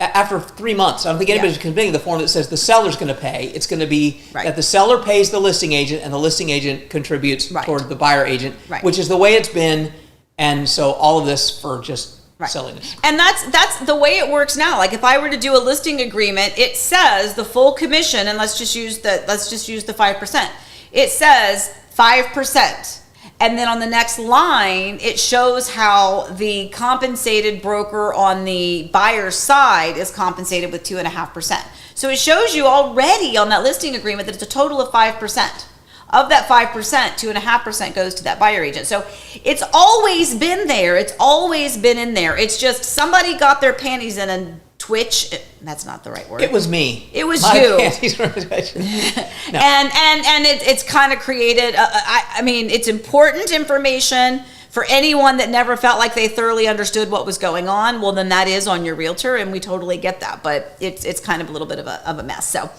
after 3 months, I don't think anybody's submitting the form that says the seller's going to pay. It's going to be that the seller pays the listing agent and the listing agent contributes toward the buyer agent, which is the way it's been. And so all of this for just silliness. And that's the way it works now. Like if I were to do a listing agreement, it says the full commission, and let's just use the 5%. It says 5%. And then on the next line, it shows how the compensated broker on the buyer's side is compensated with 2.5%. So it shows you already on that listing agreement that it's a total of 5%. Of that 5%, 2.5% goes to that buyer agent. So it's always been there. It's always been in there. It's just somebody got their panties in a twitch. That's not the right word. It was me. It was My you. panties were in a twitch. No. And it's kind of created. I mean, it's important information for anyone that never felt like they thoroughly understood what was going on. Well, then that is on your realtor, and we totally get that. But it's kind of a little bit of a mess. So.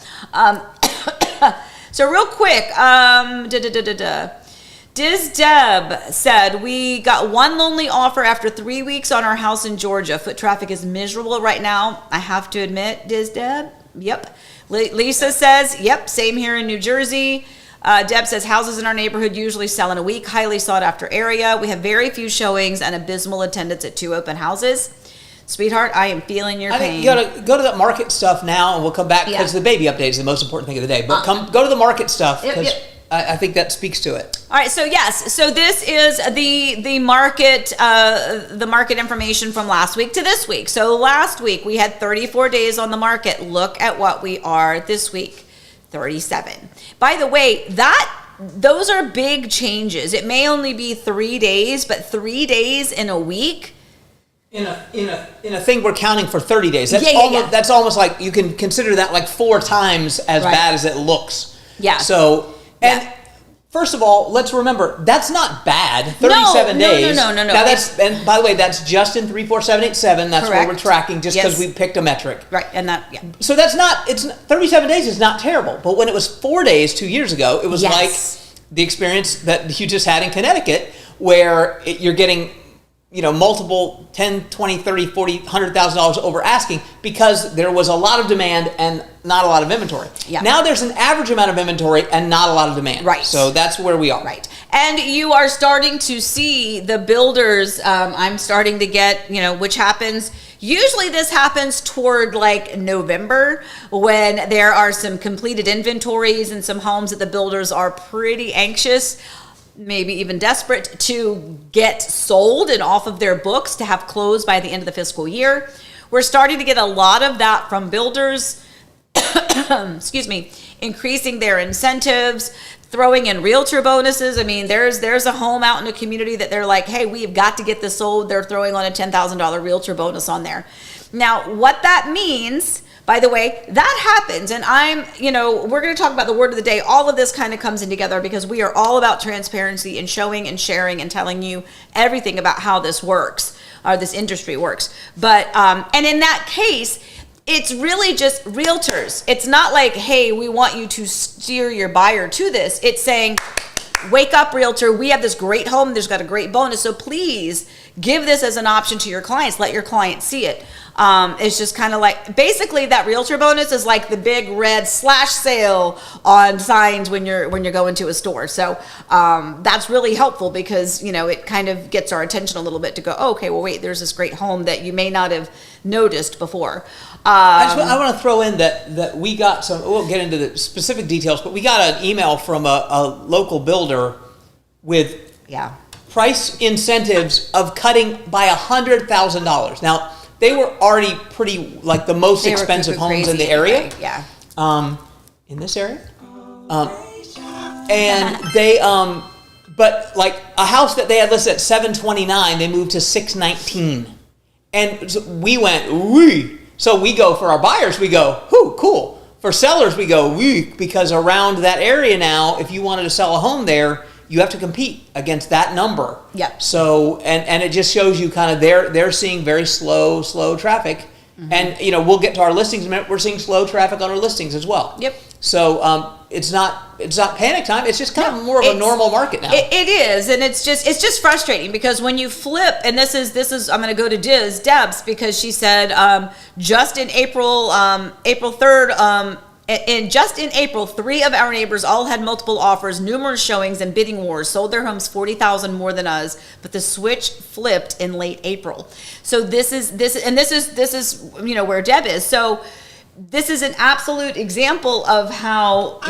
So real quick, Diz Deb said, we got one lonely offer after 3 weeks on our house in Georgia. Foot traffic is miserable right now, I have to admit, Diz Deb. Yep. Lisa says, yep, same here in New Jersey. Deb says, houses in our neighborhood usually sell in a week, highly sought after area. We have very few showings and abysmal attendance at 2 open houses. Sweetheart, I am feeling your pain. I think you go to that market stuff now, and we'll come back because the baby update is the most important thing of the day. But go to the market stuff because I think that speaks to it. All right, so yes, so this is the market information from last week to this week. So last week we had 34 days on the market. Look at what we are this week, 37. By the way, those are big changes. It may only be 3 days, but 3 days in a week. In a thing we're counting for 30 days. That's almost like you can consider that like 4 times as bad as it looks. Yeah. So, first of all, let's remember, that's not bad. 37 days. No. Now and by the way, that's just in 34787. That's where we're tracking just because we picked a metric. Right. And So it's 37 days is not terrible. But when it was 4 days 2 years ago, it was like the experience that you just had in Connecticut where you're getting multiple 10, 20, 30, 40, $100,000 over asking because there was a lot of demand and not a lot of inventory. Yeah. Now there's an average amount of inventory and not a lot of demand. Right. So that's where we are. Right. And you are starting to see the builders, I'm starting to get, which happens, usually this happens toward like November when there are some completed inventories and some homes that the builders are pretty anxious, maybe even desperate to get sold and off of their books to have closed by the end of the fiscal year. We're starting to get a lot of that from builders, increasing their incentives, throwing in realtor bonuses. I mean, there's a home out in a community that they're like, hey, we've got to get this sold. They're throwing on a $10,000 realtor bonus on there. Now, what that means, by the way, that happens, and we're going to talk about the word of the day. All of this kind of comes in together because we are all about transparency and showing and sharing and telling you everything about how this works, or this industry works. But, and in that case, it's really just realtors. It's not like, hey, we want you to steer your buyer to this. It's saying, wake up, realtor. We have this great home. There's got a great bonus. So please give this as an option to your clients. Let your clients see it. It's just kind of like, basically that realtor bonus is like the big red slash sale on signs when you're going to a store. So that's really helpful because, it kind of gets our attention a little bit to go, oh, okay, well, wait, there's this great home that you may not have noticed before. I want to throw in that we got some, we'll get into the specific details, but we got an email from a local builder with price incentives of cutting by $100,000. Now, they were already pretty, like, the most expensive homes in the area. Yeah. In this area. And they, but like a house that they had listed at $729, they moved to $619. And so we went, wee. So we go, for our buyers, we go, whoo, cool. For sellers, we go, wee, because around that area now, if you wanted to sell a home there, you have to compete against that number. Yep. So, and it just shows you kind of they're seeing very slow traffic. Mm-hmm. And, we'll get to our listings in a minute. We're seeing slow traffic on our listings as well. Yep. So it's not panic time. It's just kind of more of a normal market now. It is, and it's just frustrating because when you flip, and this is I'm going to go to Deb's because she said just in April 3rd. Just in April, 3 of our neighbors all had multiple offers, numerous showings, and bidding wars. Sold their homes $40,000 more than us, but the switch flipped in late April. So this is where Deb is. So this is an absolute example of how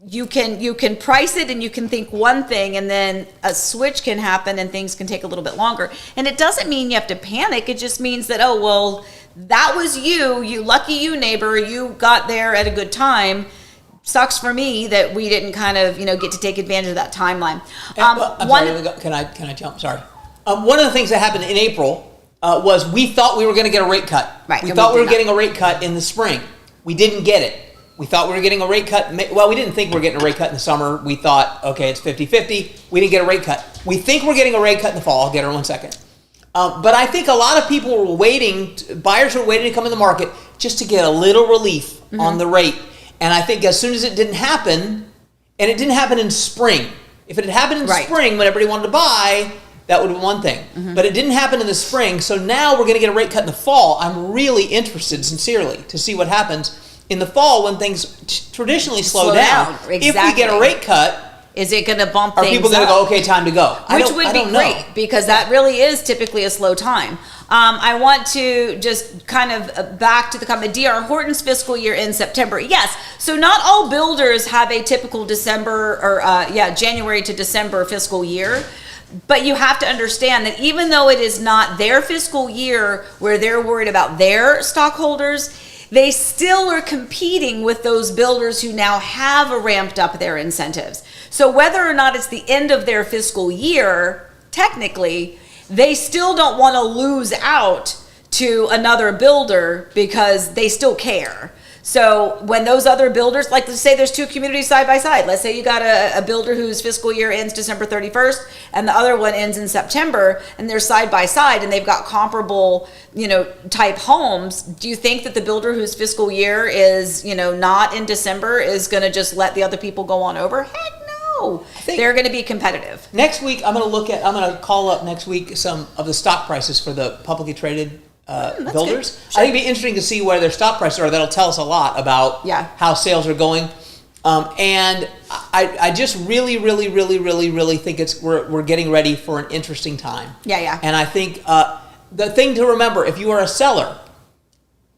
you can price it and you can think one thing, and then a switch can happen and things can take a little bit longer. And it doesn't mean you have to panic. It just means that, oh well, that was you lucky you neighbor, you got there at a good time. Sucks for me that we didn't kind of get to take advantage of that timeline. Can I jump? Sorry. One of the things that happened in April was we thought we were going to get a rate cut. Right. We thought we were getting a rate cut in the spring. We didn't get it. We thought we were getting a rate cut. Well, we didn't think we were getting a rate cut in the summer. We thought, okay, it's 50-50. We didn't get a rate cut. We think we're getting a rate cut in the fall. I'll get her in 1 second. But I think a lot of people were waiting, buyers were waiting to come in the market just to get a little relief on the rate. And I think as soon as it didn't happen, and it didn't happen in spring. If it had happened in spring when everybody wanted to buy, that would have been one thing. But it didn't happen in the spring, so now we're going to get a rate cut in the fall. I'm really interested, sincerely, to see what happens in the fall when things traditionally slow down. Exactly. If we get a rate cut, is it going to bump things up? Are people going to go, okay, time to go? Which would be great, because that really is typically a slow time. I want to just kind of back to the comment. DR Horton's fiscal year ends September. Yes. So not all builders have a typical December or January to December fiscal year. But you have to understand that even though it is not their fiscal year where they're worried about their stockholders, they still are competing with those builders who now have ramped up their incentives. So whether or not it's the end of their fiscal year, technically, they still don't want to lose out to another builder because they still care. So when those other builders, like let's say there's two communities side by side. Let's say you got a builder whose fiscal year ends December 31st and the other one ends in September, and they're side by side and they've got comparable, type homes. Do you think that the builder whose fiscal year is, not in December is going to just let the other people go on over? Heck no. They're going to be competitive. Next week, I'm going to call up next week some of the stock prices for the publicly traded builders. Sure. I think it'd be interesting to see where their stock prices are. That'll tell us a lot about how sales are going. And I just really think we're getting ready for an interesting time. Yeah. And I think the thing to remember, if you are a seller,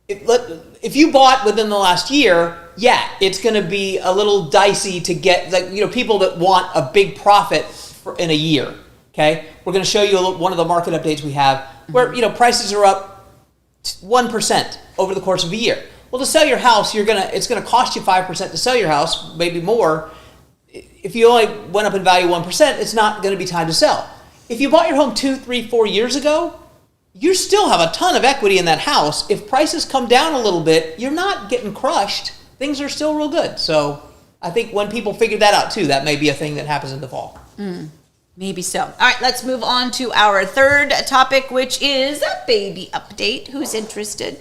if you bought within the last year, it's going to be a little dicey to get people that want a big profit in a year. Okay, we're going to show you one of the market updates we have where prices are up 1% over the course of a year. Well, to sell your house, it's going to cost you 5% to sell your house, maybe more. If you only went up in value 1%, it's not going to be time to sell. If you bought your home 2, 3, 4 years ago, you still have a ton of equity in that house. If prices come down a little bit, you're not getting crushed. Things are still real good. So I think when people figure that out too, that may be a thing that happens in the fall. Maybe so. All right, let's move on to our third topic, which is a baby update. Who's interested?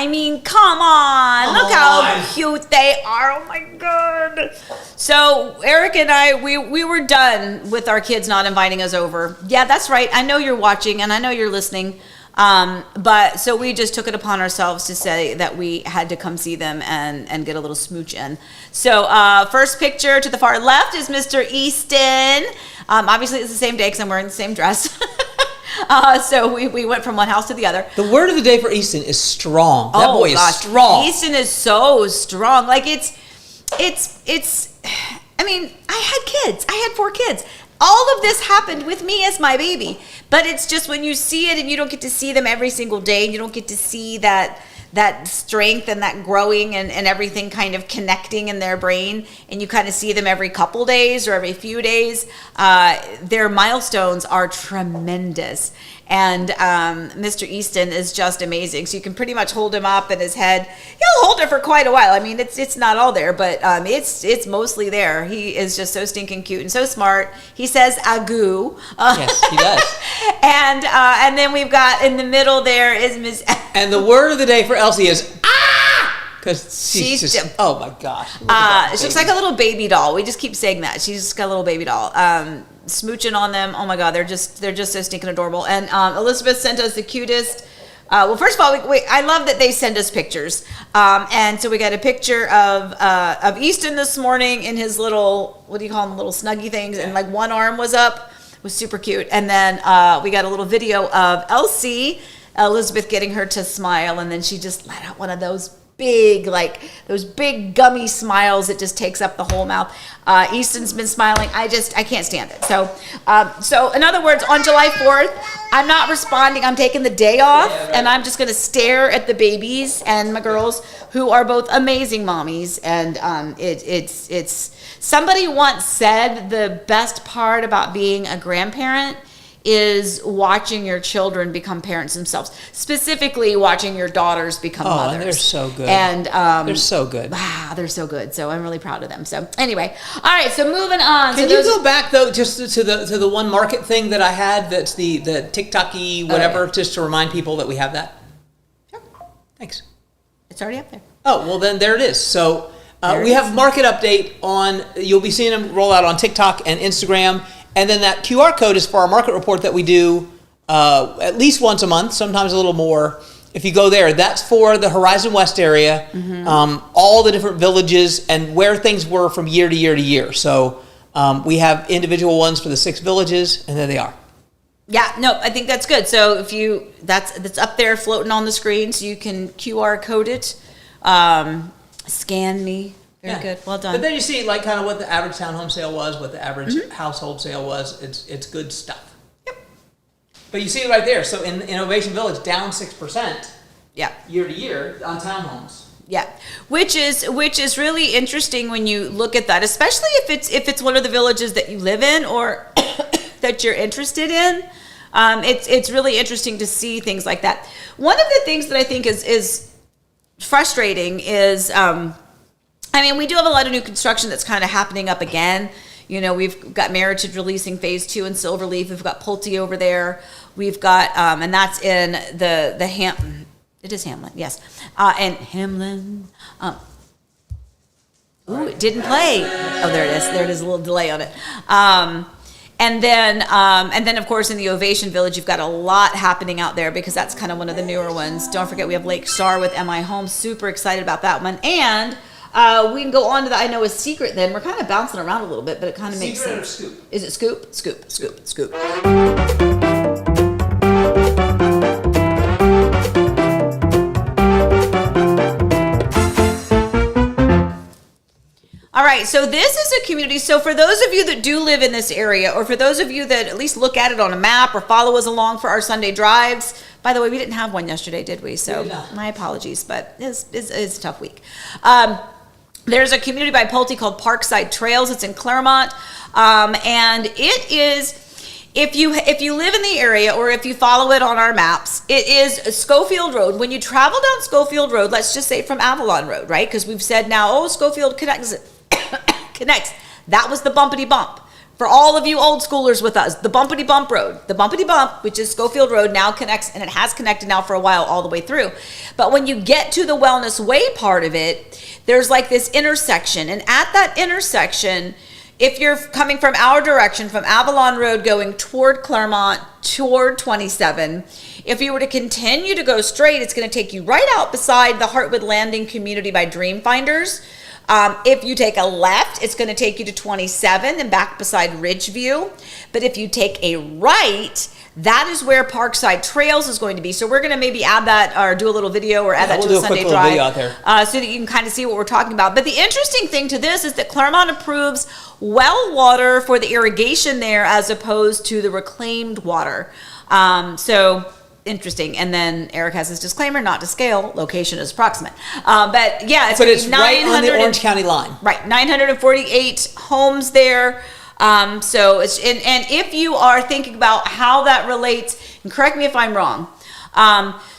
I mean, come on. Come Look how on. cute they are. Oh my God. So Eric and I, we were done with our kids not inviting us over. Yeah, that's right. I know you're watching and I know you're listening. But so we just took it upon ourselves to say that we had to come see them and get a little smooch in. So first picture to the far left is Mr. Easton. Obviously it's the same day because I'm wearing the same dress. So we went from one house to the other. The word of the day for Easton is strong. That boy is strong. Easton is so strong. Like it's I mean, I had kids. I had 4 kids. All of this happened with me as my baby. But it's just when you see it and you don't get to see them every single day, and you don't get to see that strength and that growing and everything kind of connecting in their brain, and you kind of see them every couple days or every few days, their milestones are tremendous. And Mr. Easton is just amazing. So you can pretty much hold him up in his head. He'll hold it for quite a while. I mean, it's not all there, but it's mostly there. He is just so stinking cute and so smart. He says agoo. Yes, he does. And then we've got in the middle there is Miss. And the word of the day for Elsie is because she's just, oh my gosh. She looks like a little baby doll. We just keep saying that. She's just got a little baby doll. Smooching on them. Oh my God, they're just so stinking adorable. And Elizabeth sent us the cutest. Well, first of all, I love that they send us pictures. And so we got a picture of Easton this morning in his little, what do you call them, little snuggie things, and like one arm was up. It was super cute. And then we got a little video of Elsie, Elizabeth getting her to smile, and then she just let out one of those big gummy smiles that just takes up the whole mouth. Easton's been smiling. I can't stand it. So in other words, on July 4th, I'm not responding. I'm taking the day off, and I'm just going to stare at the babies and my girls, who are both amazing mommies. And it's somebody once said the best part about being a grandparent is watching your children become parents themselves, specifically watching your daughters become mothers. They're so good. And they're so good. Wow, they're so good. So I'm really proud of them. So anyway, all right. So moving on. Can you go back though, just to the one market thing that I had? That's the TikTok-y whatever, just to remind people that we have that. Sure. Thanks. It's already up there. Oh well, then there it is. So we have market update on. You'll be seeing them roll out on TikTok and Instagram. And then that QR code is for our market report that we do at least once a month, sometimes a little more. If you go there, that's for the Horizon West area, all the different villages and where things were from year to year to year. So we have individual ones for the 6 villages, and there they are. Yeah, no, I think that's good. So if that's up there floating on the screen, so you can QR code it, scan me. Very good. Well done. But then you see like kind of what the average townhome sale was, what the average household sale was. It's good stuff. Yep. But you see it right there. So in Innovation Village, down 6%. Yeah. Year to year on townhomes. Yeah, which is really interesting when you look at that, especially if it's one of the villages that you live in or that you're interested in. It's really interesting to see things like that. One of the things that I think is frustrating is. I mean, we do have a lot of new construction that's kind of happening up again. You know, we've got Meritage releasing phase 2 in Silverleaf. We've got Pulte over there. We've got, and that's in the it is Hamlin, yes. And Hamlin. It didn't play. Oh, there it is. There it is, a little delay on it. And then of course in the Ovation Village, you've got a lot happening out there because that's kind of one of the newer ones. Don't forget we have Lake Star with MI Homes. Super excited about that one. And we can go on to the I Know a Secret then. We're kind of bouncing around a little bit, but it kind of makes sense. Secret or scoop? Is it scoop? Scoop. All right, so this is a community. So for those of you that do live in this area, or for those of you that at least look at it on a map or follow us along for our Sunday drives. By the way, we didn't have one yesterday, did we? So my apologies, but it's a tough week. There's a community by Pulte called Parkside Trails. It's in Claremont, and it is. If you live in the area or if you follow it on our maps, it is Schofield Road. When you travel down Schofield Road, let's just say from Avalon Road, right? Because we've said now, Schofield connects. That was the bumpity bump, For all of you old schoolers with us, the Bumpity Bump Road, the Bumpity Bump, which is Schofield Road, now connects, and it has connected now for a while all the way through. But when you get to the Wellness Way part of it, there's like this intersection. And at that intersection, if you're coming from our direction, from Avalon Road going toward Claremont, toward 27, if you were to continue to go straight, it's going to take you right out beside the Heartwood Landing community by Dreamfinders. If you take a left, it's going to take you to 27 and back beside Ridgeview. But if you take a right, that is where Parkside Trails is going to be. So we're going to maybe add that or do a little video or add that to the Sunday Drive video out there. So that you can kind of see what we're talking about. But the interesting thing to this is that Claremont approves well water for the irrigation there as opposed to the reclaimed water. So interesting. And then Eric has his disclaimer, not to scale, location is approximate. But yeah, it's right on the Orange County line. Right, 948 homes there. So it's, and if you are thinking about how that relates, and correct me if I'm wrong.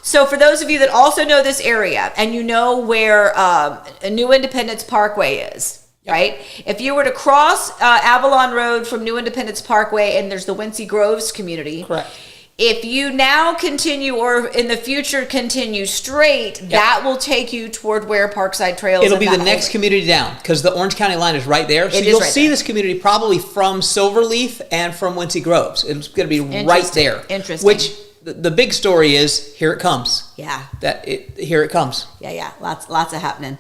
So for those of you that also know this area and you know where a New Independence Parkway is, right? If you were to cross Avalon Road from New Independence Parkway and there's the Wincy Groves community. Correct. If you now continue or in the future continue straight, that will take you toward where Parkside Trails is. It'll be the next community down because the Orange County line is right there. So you'll see this community probably from Silverleaf and from Wincy Groves. It's going to be right there. Interesting. Which the big story is here it comes. Yeah. Here it comes. Yeah. Lots of happening.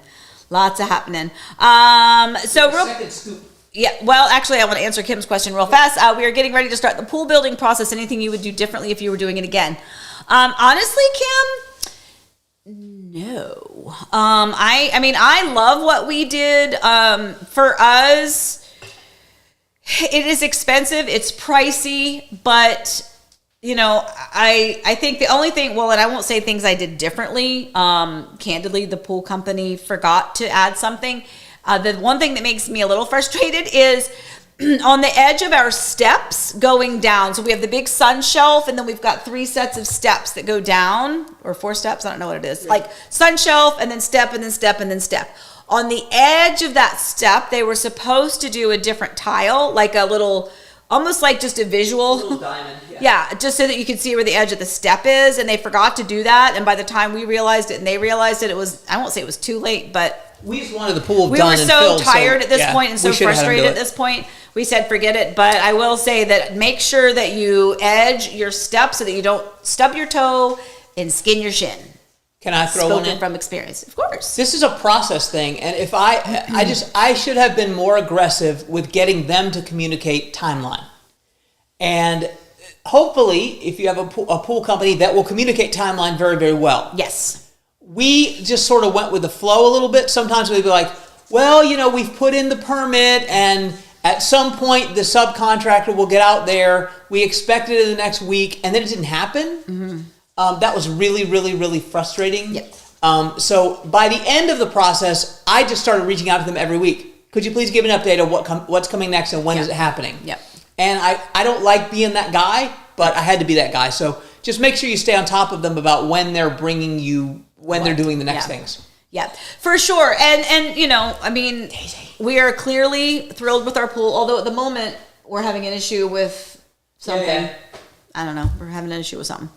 So real Second scoop. Yeah, well, actually, I want to answer Kim's question real fast. We are getting ready to start the pool building process. Anything you would do differently if you were doing it again? Honestly, Kim, no. I mean, I love what we did. For us, it is expensive. It's pricey, but you know, I think the only thing, well, and I won't say things I did differently. Candidly, the pool company forgot to add something. The one thing that makes me a little frustrated is on the edge of our steps going down. So we have the big sun shelf, and then we've got 3 sets of steps that go down, or 4 steps. I don't know what it is. Like sun shelf, and then step, and then step, and then step. On the edge of that step, they were supposed to do a different tile, like a little, almost like just a visual. Little diamond. Yeah, just so that you could see where the edge of the step is, and they forgot to do that. And by the time we realized it and they realized it, it was, I won't say it was too late, but we just wanted the pool we done were and so filled, tired at this point and so frustrated at it. this point. We said, forget it. But I will say that make sure that you edge your step so that you don't stub your toe and skin your shin. Can I throw one in? From experience, of course. This is a process thing, and if I should have been more aggressive with getting them to communicate timeline. And hopefully, if you have a pool company that will communicate timeline very, very well. Yes. We just sort of went with the flow a little bit. Sometimes we'd be like, well, you know, we've put in the permit, and at some point the subcontractor will get out there. We expect it in the next week, and then it didn't happen. Mm-hmm. That was really, really, really frustrating. Yep. So by the end of the process, I just started reaching out to them every week. Could you please give an update of what's coming next and when is it happening? Yep. And I don't like being that guy, but I had to be that guy. So just make sure you stay on top of them about when they're bringing you, when they're doing the next things. Yeah, for sure. And you know, I mean, we are clearly thrilled with our pool, although at the moment we're having an issue with something. Yeah. I don't know. We're having an issue with something.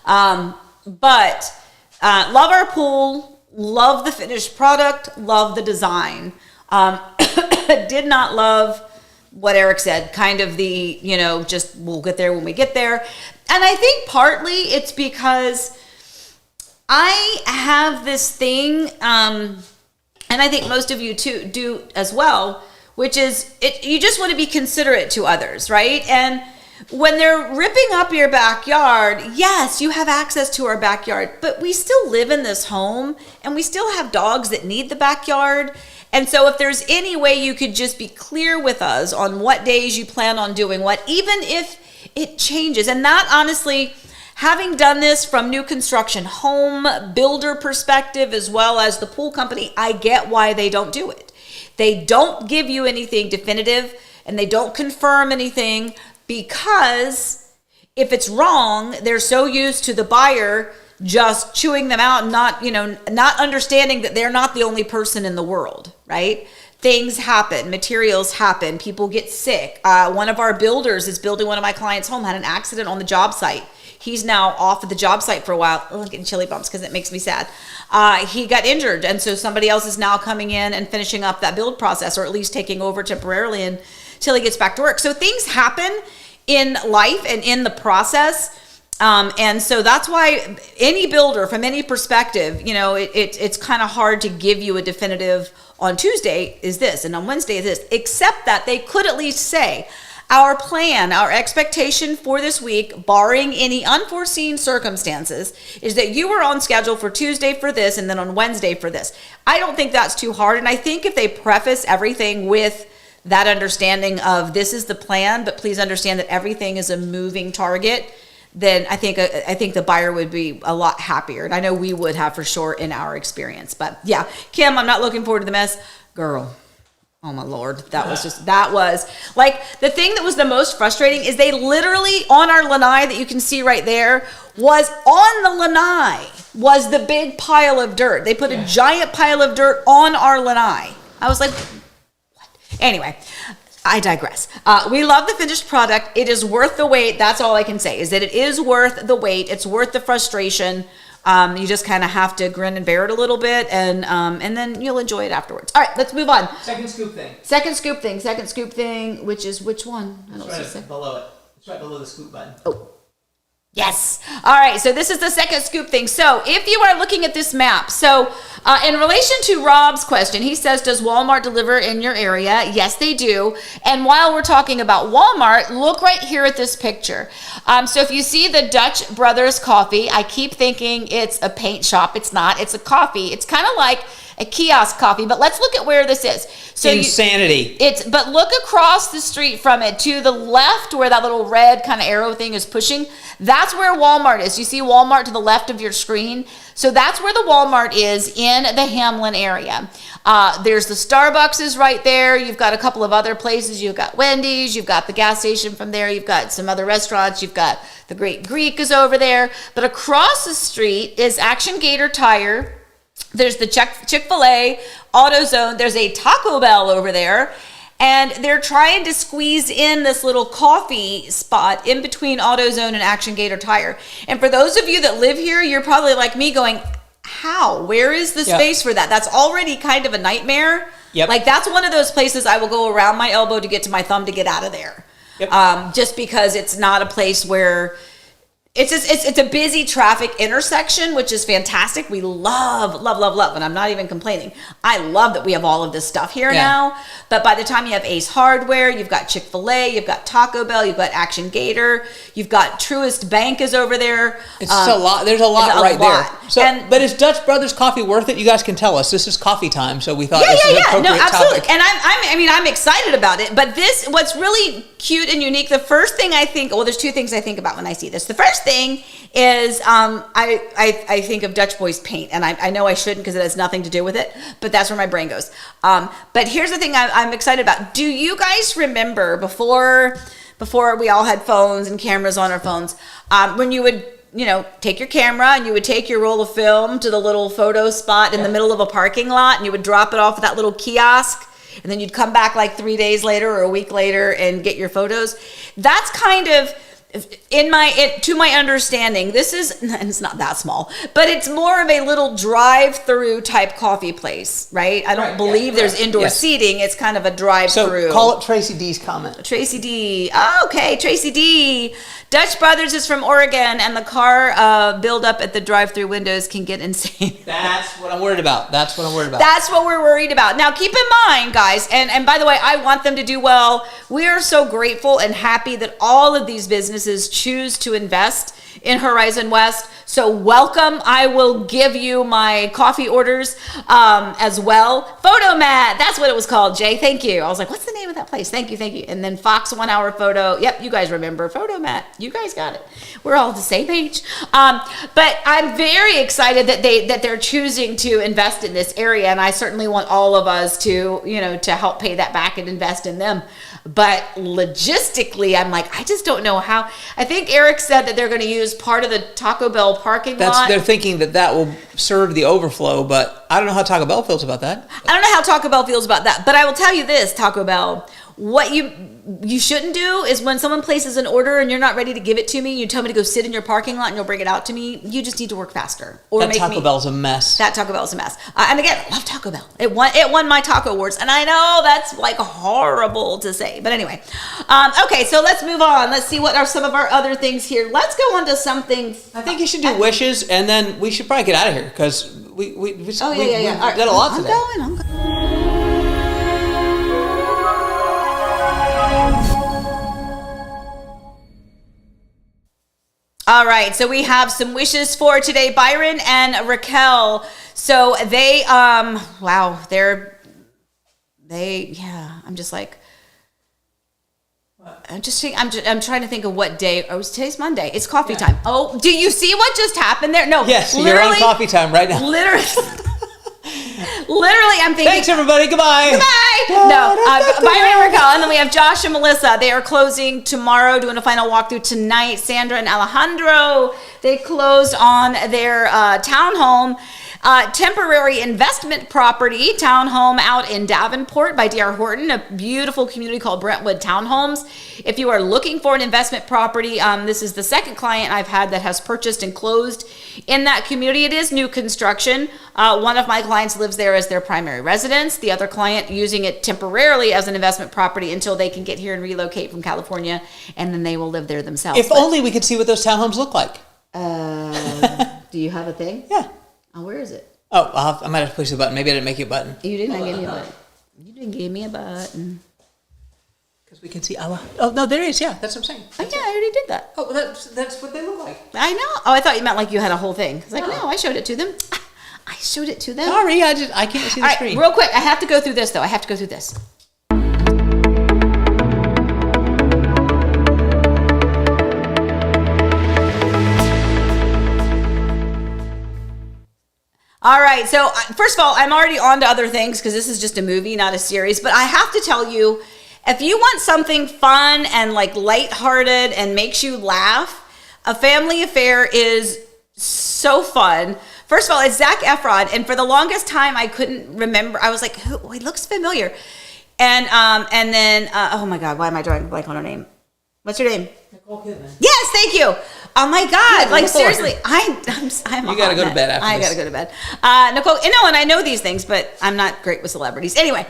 But love our pool, love the finished product, love the design. Did not love what Eric said, kind of the, you know, just we'll get there when we get there. And I think partly it's because I have this thing, and I think most of you too do as well, which is you just want to be considerate to others, right? And when they're ripping up your backyard, yes, you have access to our backyard, but we still live in this home, and we still have dogs that need the backyard. And so if there's any way you could just be clear with us on what days you plan on doing what, even if it changes. And that, honestly, having done this from new construction, home builder perspective, as well as the pool company, I get why they don't do it. They don't give you anything definitive, and they don't confirm anything, because if it's wrong, they're so used to the buyer just chewing them out and not understanding that they're not the only person in the world, right? things happen, materials happen, people get sick. One of our builders is building one of my clients' home, had an accident on the job site. He's now off at the job site for a while. Oh, I'm getting chilly bumps because it makes me sad. He got injured, and so somebody else is now coming in and finishing up that build process, or at least taking over temporarily until he gets back to work. So things happen in life and in the process. And so that's why any builder, from any perspective, it's kind of hard to give you a definitive on Tuesday is this, and on Wednesday is this, except that they could at least say, our plan, our expectation for this week, barring any unforeseen circumstances, is that you are on schedule for Tuesday for this and then on Wednesday for this. I don't think that's too hard. And I think if they preface everything with that understanding of this is the plan, but please understand that everything is a moving target, then I think the buyer would be a lot happier. And I know we would have for sure in our experience. But yeah, Kim, I'm not looking forward to the mess. Girl. Oh my Lord, that was like the thing that was the most frustrating is they literally on our lanai that you can see right there was on the lanai was the big pile of dirt. They put a giant pile of dirt on our lanai. I was like, what? Anyway, I digress. We love the finished product. It is worth the wait. That's all I can say is that it is worth the wait. It's worth the frustration. You just kind of have to grin and bear it a little bit, and then you'll enjoy it afterwards. All right, let's move on. Second scoop thing. Second scoop thing, which is which one? I don't see below it. It's right below the scoop button. Oh, yes. All right, so this is the second scoop thing. So if you are looking at this map, so in relation to Rob's question, he says, does Walmart deliver in your area? Yes, they do. And while we're talking about Walmart, look right here at this picture. So if you see the Dutch Brothers coffee, I keep thinking it's a paint shop. It's not. It's a coffee. It's kind of like a kiosk coffee, but let's look at where this is. So insanity. But look across the street from it to the left where that little red kind of arrow thing is pushing. That's where Walmart is. You see Walmart to the left of your screen. So that's where the Walmart is in the Hamlin area. There's the Starbucks is right there. You've got a couple of other places. You've got Wendy's. You've got the gas station from there. You've got some other restaurants. You've got the Great Greek is over there. But across the street is Action Gator Tire. There's the Chick-fil-A, AutoZone. There's a Taco Bell over there. And they're trying to squeeze in this little coffee spot in between AutoZone and Action Gator Tire. And for those of you that live here, you're probably like me going, how? Where is the space for that? That's already kind of a nightmare. Yep. Like that's one of those places I will go around my elbow to get to my thumb to get out of there. Yep. Just because it's not a place where... It's a busy traffic intersection, which is fantastic. We love, and I'm not even complaining. I love that we have all of this stuff here now. But by the time you have Ace Hardware, you've got Chick-fil-A, you've got Taco Bell, you've got Action Gator, you've got Truist Bank is over there. It's a lot. There's a lot right there. So, but is Dutch Brothers coffee worth it? You guys can tell us. This is coffee time, so we thought this is an appropriate absolutely. topic. And I'm excited about it. But what's really cute and unique, the first thing I think, there's two things I think about when I see this. The first thing is I think of Dutch Boys paint, and I know I shouldn't because it has nothing to do with it, but that's where my brain goes. But here's the thing I'm excited about. Do you guys remember before we all had phones and cameras on our phones, when you would take your camera and you would take your roll of film to the little photo spot in the middle of a parking lot, and you would drop it off at that little kiosk, and then you'd come back like 3 days later or a week later and get your photos? That's kind of, to my understanding, this is, and it's not that small, but it's more of a little drive-through type coffee place, right? I don't believe there's indoor seating. It's kind of a drive-through. So call it Tracy D's comment. Tracy D. Oh, okay, Tracy D. Dutch Brothers is from Oregon, and the car build-up at the drive-through windows can get insane. That's what I'm worried about. That's what we're worried about. Now, keep in mind, guys, and by the way, I want them to do well. We are so grateful and happy that all of these businesses choose to invest in Horizon West. So welcome. I will give you my coffee orders as well. Photomat, that's what it was called, Jay. Thank you. I was like, what's the name of that place? Thank you. And then Fox 1 Hour Photo. Yep, you guys remember Photomat. You guys got it. We're all the same age. But I'm very excited that they're choosing to invest in this area, and I certainly want all of us to help pay that back and invest in them. But logistically, I'm like, I just don't know how. I think Eric said that they're going to use part of the Taco Bell parking lot. They're thinking that will serve the overflow, but I don't know how Taco Bell feels about that. I don't know how Taco Bell feels about that, but I will tell you this, Taco Bell, what you shouldn't do is when someone places an order and you're not ready to give it to me, you tell me to go sit in your parking lot and you'll bring it out to me. You just need to work faster. Or that Taco Bell's a mess. That Taco Bell's a mess. And again, I love Taco Bell. It won my taco awards, and I know that's like horrible to say, but anyway. Okay, so let's move on. Let's see what are some of our other things here. Let's go on to something. I think you should do wishes, and then we should probably get out of here because we did a lot today. I'm going. All right, so we have some wishes for today, Byron and Raquel. So they, wow, I'm just like, what? I'm trying to think of what day. Oh, today's Monday. It's coffee time. Oh, do you see what just happened there? No, yes, you're on coffee time right now. Literally, I'm thinking. Thanks, everybody. Goodbye. Goodbye. No, Byron and Raquel, and then we have Josh and Melissa. They are closing tomorrow, doing a final walkthrough tonight. Sandra and Alejandro, they closed on their townhome. Temporary investment property, townhome out in Davenport by D.R. Horton, a beautiful community called Brentwood Townhomes. If you are looking for an investment property, this is the second client I've had that has purchased and closed in that community. It is new construction. One of my clients lives there as their primary residence. The other client using it temporarily as an investment property until they can get here and relocate from California, and then they will live there themselves. If only we could see what those townhomes look like. Do you have a thing? Yeah. Oh, where is it? Oh, I might have to push the button. Maybe I didn't make you a button. You did not give me a button. You didn't give me a button. Because we can see. Oh, no, there is. Yeah, that's what I'm saying. Oh, yeah, I already did that. Oh, well, that's what they look like. I know. Oh, I thought you meant like you had a whole thing. It's like, no, I showed it to them. I showed it to them. Sorry, I can't see the screen. Real quick, I have to go through this, though. I have to go through this. All right, so first of all, I'm already on to other things because this is just a movie, not a series. But I have to tell you, if you want something fun and like lighthearted and makes you laugh, A Family Affair is so fun. First of all, it's Zac Efron, and for the longest time, I couldn't remember. I was like, "Who? He looks familiar." And then, oh my God, why am I drawing a blank on her name? What's her name? Nicole Kidman. Yes, thank you. Oh my God! Yeah, like Lord. Seriously, I'm. You gotta go to bed after I this. gotta go to bed. Nicole, and I know these things, but I'm not great with celebrities. Anyway,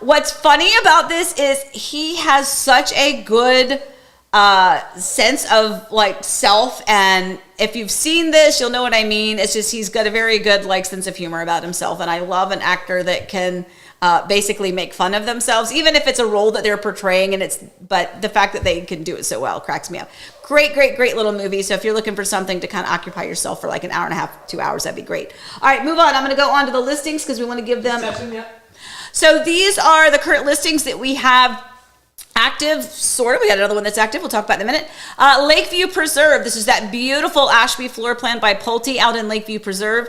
what's funny about this is he has such a good sense of like self, and if you've seen this, you'll know what I mean. It's just he's got a very good like sense of humor about himself, and I love an actor that can basically make fun of themselves, even if it's a role that they're portraying, but the fact that they can do it so well cracks me up. Great little movie. So if you're looking for something to kind of occupy yourself for like an hour and a half, 2 hours, that'd be great. All right, move on. I'm going to go on to the listings because we want to give them. So these are the current listings that we have active, sort of. We got another one that's active. We'll talk about in a minute. Lakeview Preserve. This is that beautiful Ashby floor plan by Pulte out in Lakeview Preserve.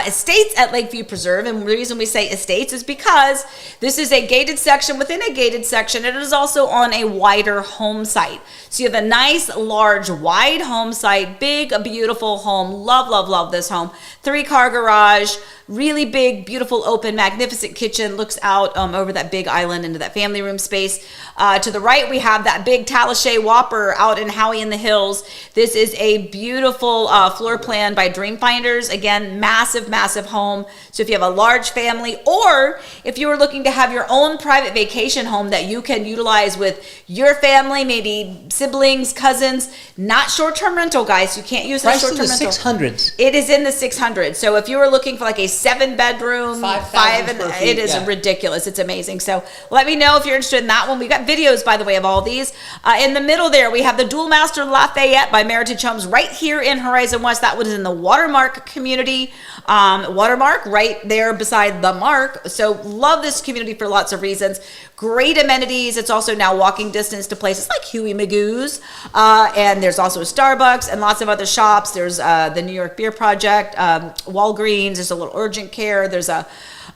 Estates at Lakeview Preserve. And the reason we say estates is because this is a gated section within a gated section. It is also on a wider home site. So you have a nice, large, wide home site. Big, beautiful home. Love this home. 3-car garage. Really big, beautiful, open, magnificent kitchen. Looks out over that big island into that family room space. To the right, we have that big Talashe Whopper out in Howie in the Hills. This is a beautiful floor plan by Dreamfinders. Again, massive home. So if you have a large family, or if you were looking to have your own private vacation home that you can utilize with your family, maybe siblings, cousins, not short-term rental, guys. You can't use that short-term rental. Price in the 600s. It is in the 600s. So if you were looking for like a 7-bedroom, 5,000 square feet, it is ridiculous. It's amazing. So let me know if you're interested in that one. We got videos, by the way, of all these. In the middle there, we have the Dual Master Lafayette by Meritage Homes right here in Horizon West. That one is in the Watermark community. Watermark right there beside the Mark. So love this community for lots of reasons. Great amenities. It's also now walking distance to places like Huey Magoo's. And there's also a Starbucks and lots of other shops. There's the New York Beer Project, Walgreens. There's a little urgent care. There's a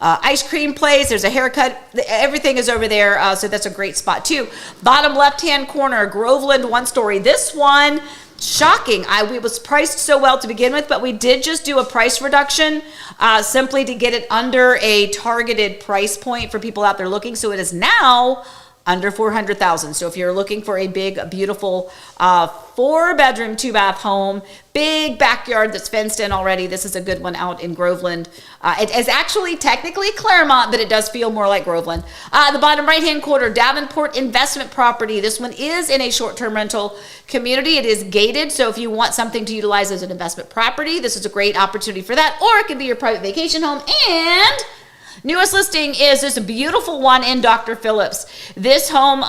ice cream place. There's a haircut. Everything is over there. So that's a great spot too. Bottom left-hand corner, Groveland 1-story. This one, shocking. It was priced so well to begin with, but we did just do a price reduction simply to get it under a targeted price point for people out there looking. So it is now under $400,000. So if you're looking for a big, beautiful 4-bedroom, 2-bath home, big backyard that's fenced in already, this is a good one out in Groveland. It is actually technically Claremont, but it does feel more like Groveland. The bottom right-hand corner, Davenport investment property. This one is in a short-term rental community. It is gated, so if you want something to utilize as an investment property, this is a great opportunity for that, or it could be your private vacation home. And newest listing is this beautiful one in Dr. Phillips. This home,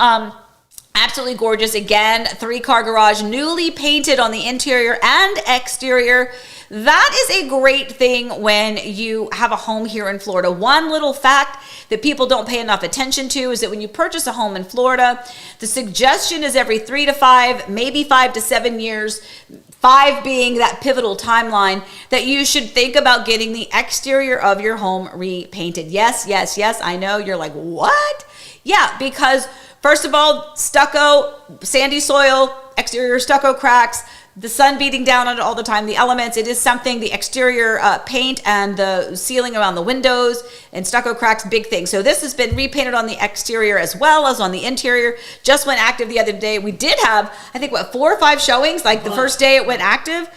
absolutely gorgeous. Again, 3-car garage, newly painted on the interior and exterior. That is a great thing when you have a home here in Florida. One little fact that people don't pay enough attention to is that when you purchase a home in Florida, the suggestion is every 3 to 5, maybe 5 to 7 years, 5 being that pivotal timeline, that you should think about getting the exterior of your home repainted. Yes, yes, yes. I know you're like, what? Yeah, because first of all, stucco, sandy soil, exterior stucco cracks, the sun beating down on it all the time, the elements, it is something, the exterior paint and the ceiling around the windows and stucco cracks, big thing. So this has been repainted on the exterior as well as on the interior. Just went active the other day. We did have, I think, 4 or 5 showings, like the first day it went active.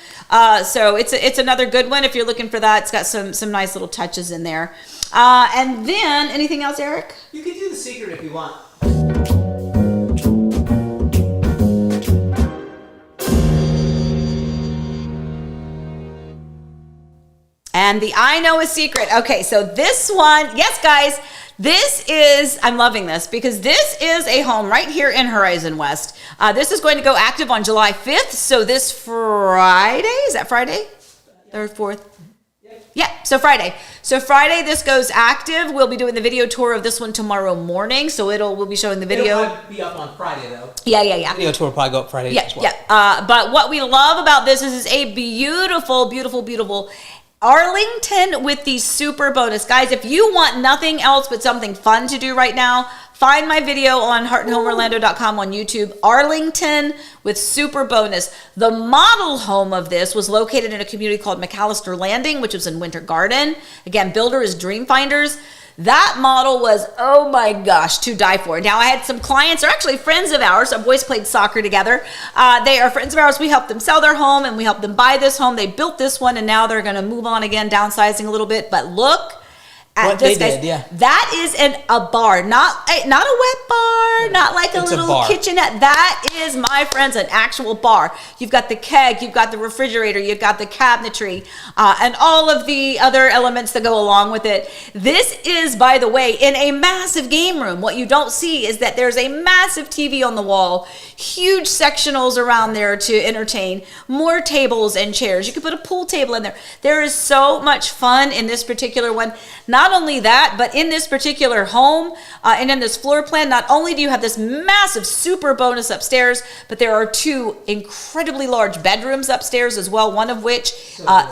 So it's another good one if you're looking for that. It's got some nice little touches in there. And then, anything else, Eric? You can do the secret if you want. And the I know a secret. Okay, so this one, yes, guys, this is, I'm loving this because this is a home right here in Horizon West. This is going to go active on July 5th. So this Friday, is that Friday? 3rd, 4th? Yeah, so Friday. So Friday, this goes active. We'll be doing the video tour of this one tomorrow morning. So we'll be showing the video. It'll probably be up on Friday, though. Yeah. Video tour will probably go up Friday as well. Yeah. But what we love about this is it's a beautiful, beautiful, beautiful Arlington with the super bonus. Guys, if you want nothing else but something fun to do right now, find my video on heartandhomeorlando.com on YouTube. Arlington with super bonus. The model home of this was located in a community called McAllister Landing, which was in Winter Garden. Again, builder is Dream Finders. That model was, oh my gosh, to die for. Now, I had some clients, they're actually friends of ours. Our boys played soccer together. They are friends of ours. We helped them sell their home and we helped them buy this home. They built this one and now they're going to move on again, downsizing a little bit. But look at what this, they guys. did, yeah. That is a bar, not a wet bar, not like a little kitchenette. That is, my friends, an actual bar. You've got the keg, you've got the refrigerator, you've got the cabinetry, and all of the other elements that go along with it. This is, by the way, in a massive game room. What you don't see is that there's a massive TV on the wall, huge sectionals around there to entertain, more tables and chairs. You could put a pool table in there. There is so much fun in this particular one. Not only that, but in this particular home and in this floor plan, not only do you have this massive super bonus upstairs, but there are 2 incredibly large bedrooms upstairs as well, one of which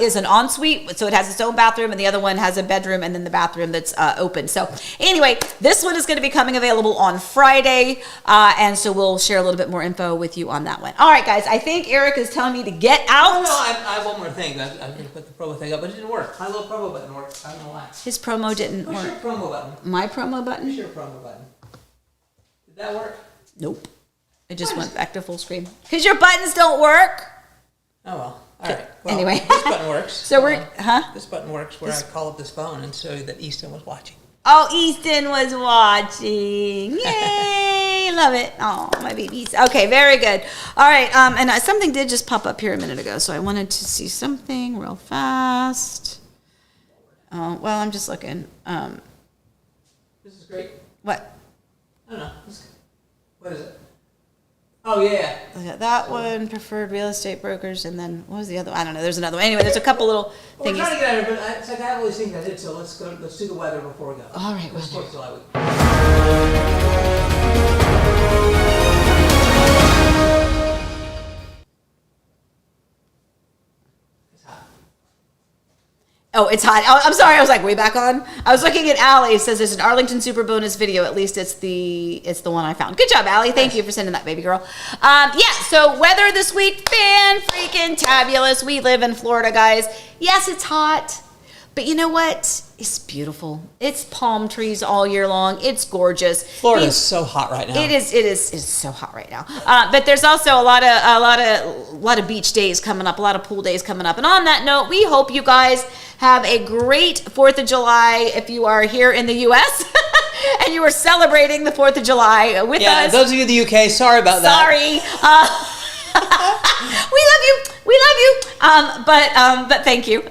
is an ensuite, so it has its own bathroom, and the other one has a bedroom and then the bathroom that's open. So anyway, this one is going to be coming available on Friday, and so we'll share a little bit more info with you on that one. All right, guys, I think Eric is telling me to get out. No, I have one more thing. I was going to put the promo thing up, but it didn't work. My little promo button worked. I don't know why. His promo didn't Push work. your promo button. My promo button? Push your promo button. Did that work? Nope. It just went back to full screen. Because your buttons don't work. Oh, well. All right. Well, anyway. This button works. So This button works where I call up this phone and show you that Easton was watching. Oh, Easton was watching. Yay. Love it. Oh, my babies. Okay, very good. All right. And something did just pop up here a minute ago. So I wanted to see something real fast. Oh, well, I'm just looking. This is great. What? I don't know. What is it? Oh, yeah. Look at that one, preferred real estate brokers, and then what was the other one? I don't know. There's another one. Anyway, there's a couple little things. We're trying to get out of it, but it's like I have all these things I did, so let's do the weather before we go. All right, let's weather. talk July week. It's hot. Oh, it's hot. Oh, I'm sorry. I was like way back on. I was looking at Allie. It says there's an Arlington Super Bonus video. At least it's the one I found. Good job, Allie. Thank you for sending that, baby girl. Yeah. So weather this week, fan freaking tabulous. We live in Florida, guys. Yes, it's hot, but you know what? It's beautiful. It's palm trees all year long. It's gorgeous. Florida is so hot right now. It is. It's so hot right now. But there's also a lot of beach days coming up, a lot of pool days coming up. And on that note, we hope you guys have a great 4th of July if you are here in the U.S. and you are celebrating the 4th of July with us. Yeah, those of you in the UK, sorry about that. Sorry. We love you. But thank you.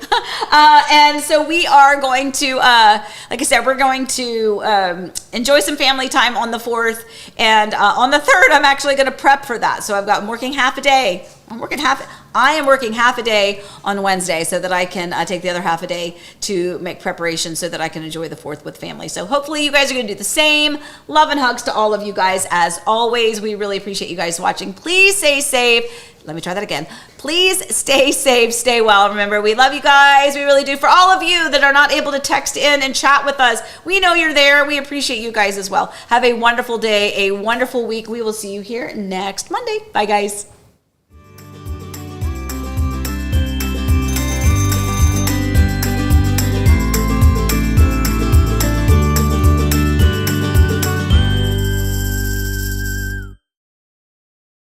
And so we are going to, like I said, we're going to enjoy some family time on the 4th. And on the 3rd, I'm actually going to prep for that. So I'm working half a day. I am working half a day on Wednesday so that I can take the other half a day to make preparations so that I can enjoy the 4th with family. So hopefully you guys are going to do the same. Love and hugs to all of you guys as always. We really appreciate you guys watching. Please stay safe. Let me try that again. Please stay safe, stay well. Remember, we love you guys. We really do. For all of you that are not able to text in and chat with us, we know you're there. We appreciate you guys as well. Have a wonderful day, a wonderful week. We will see you here next Monday. Bye, guys.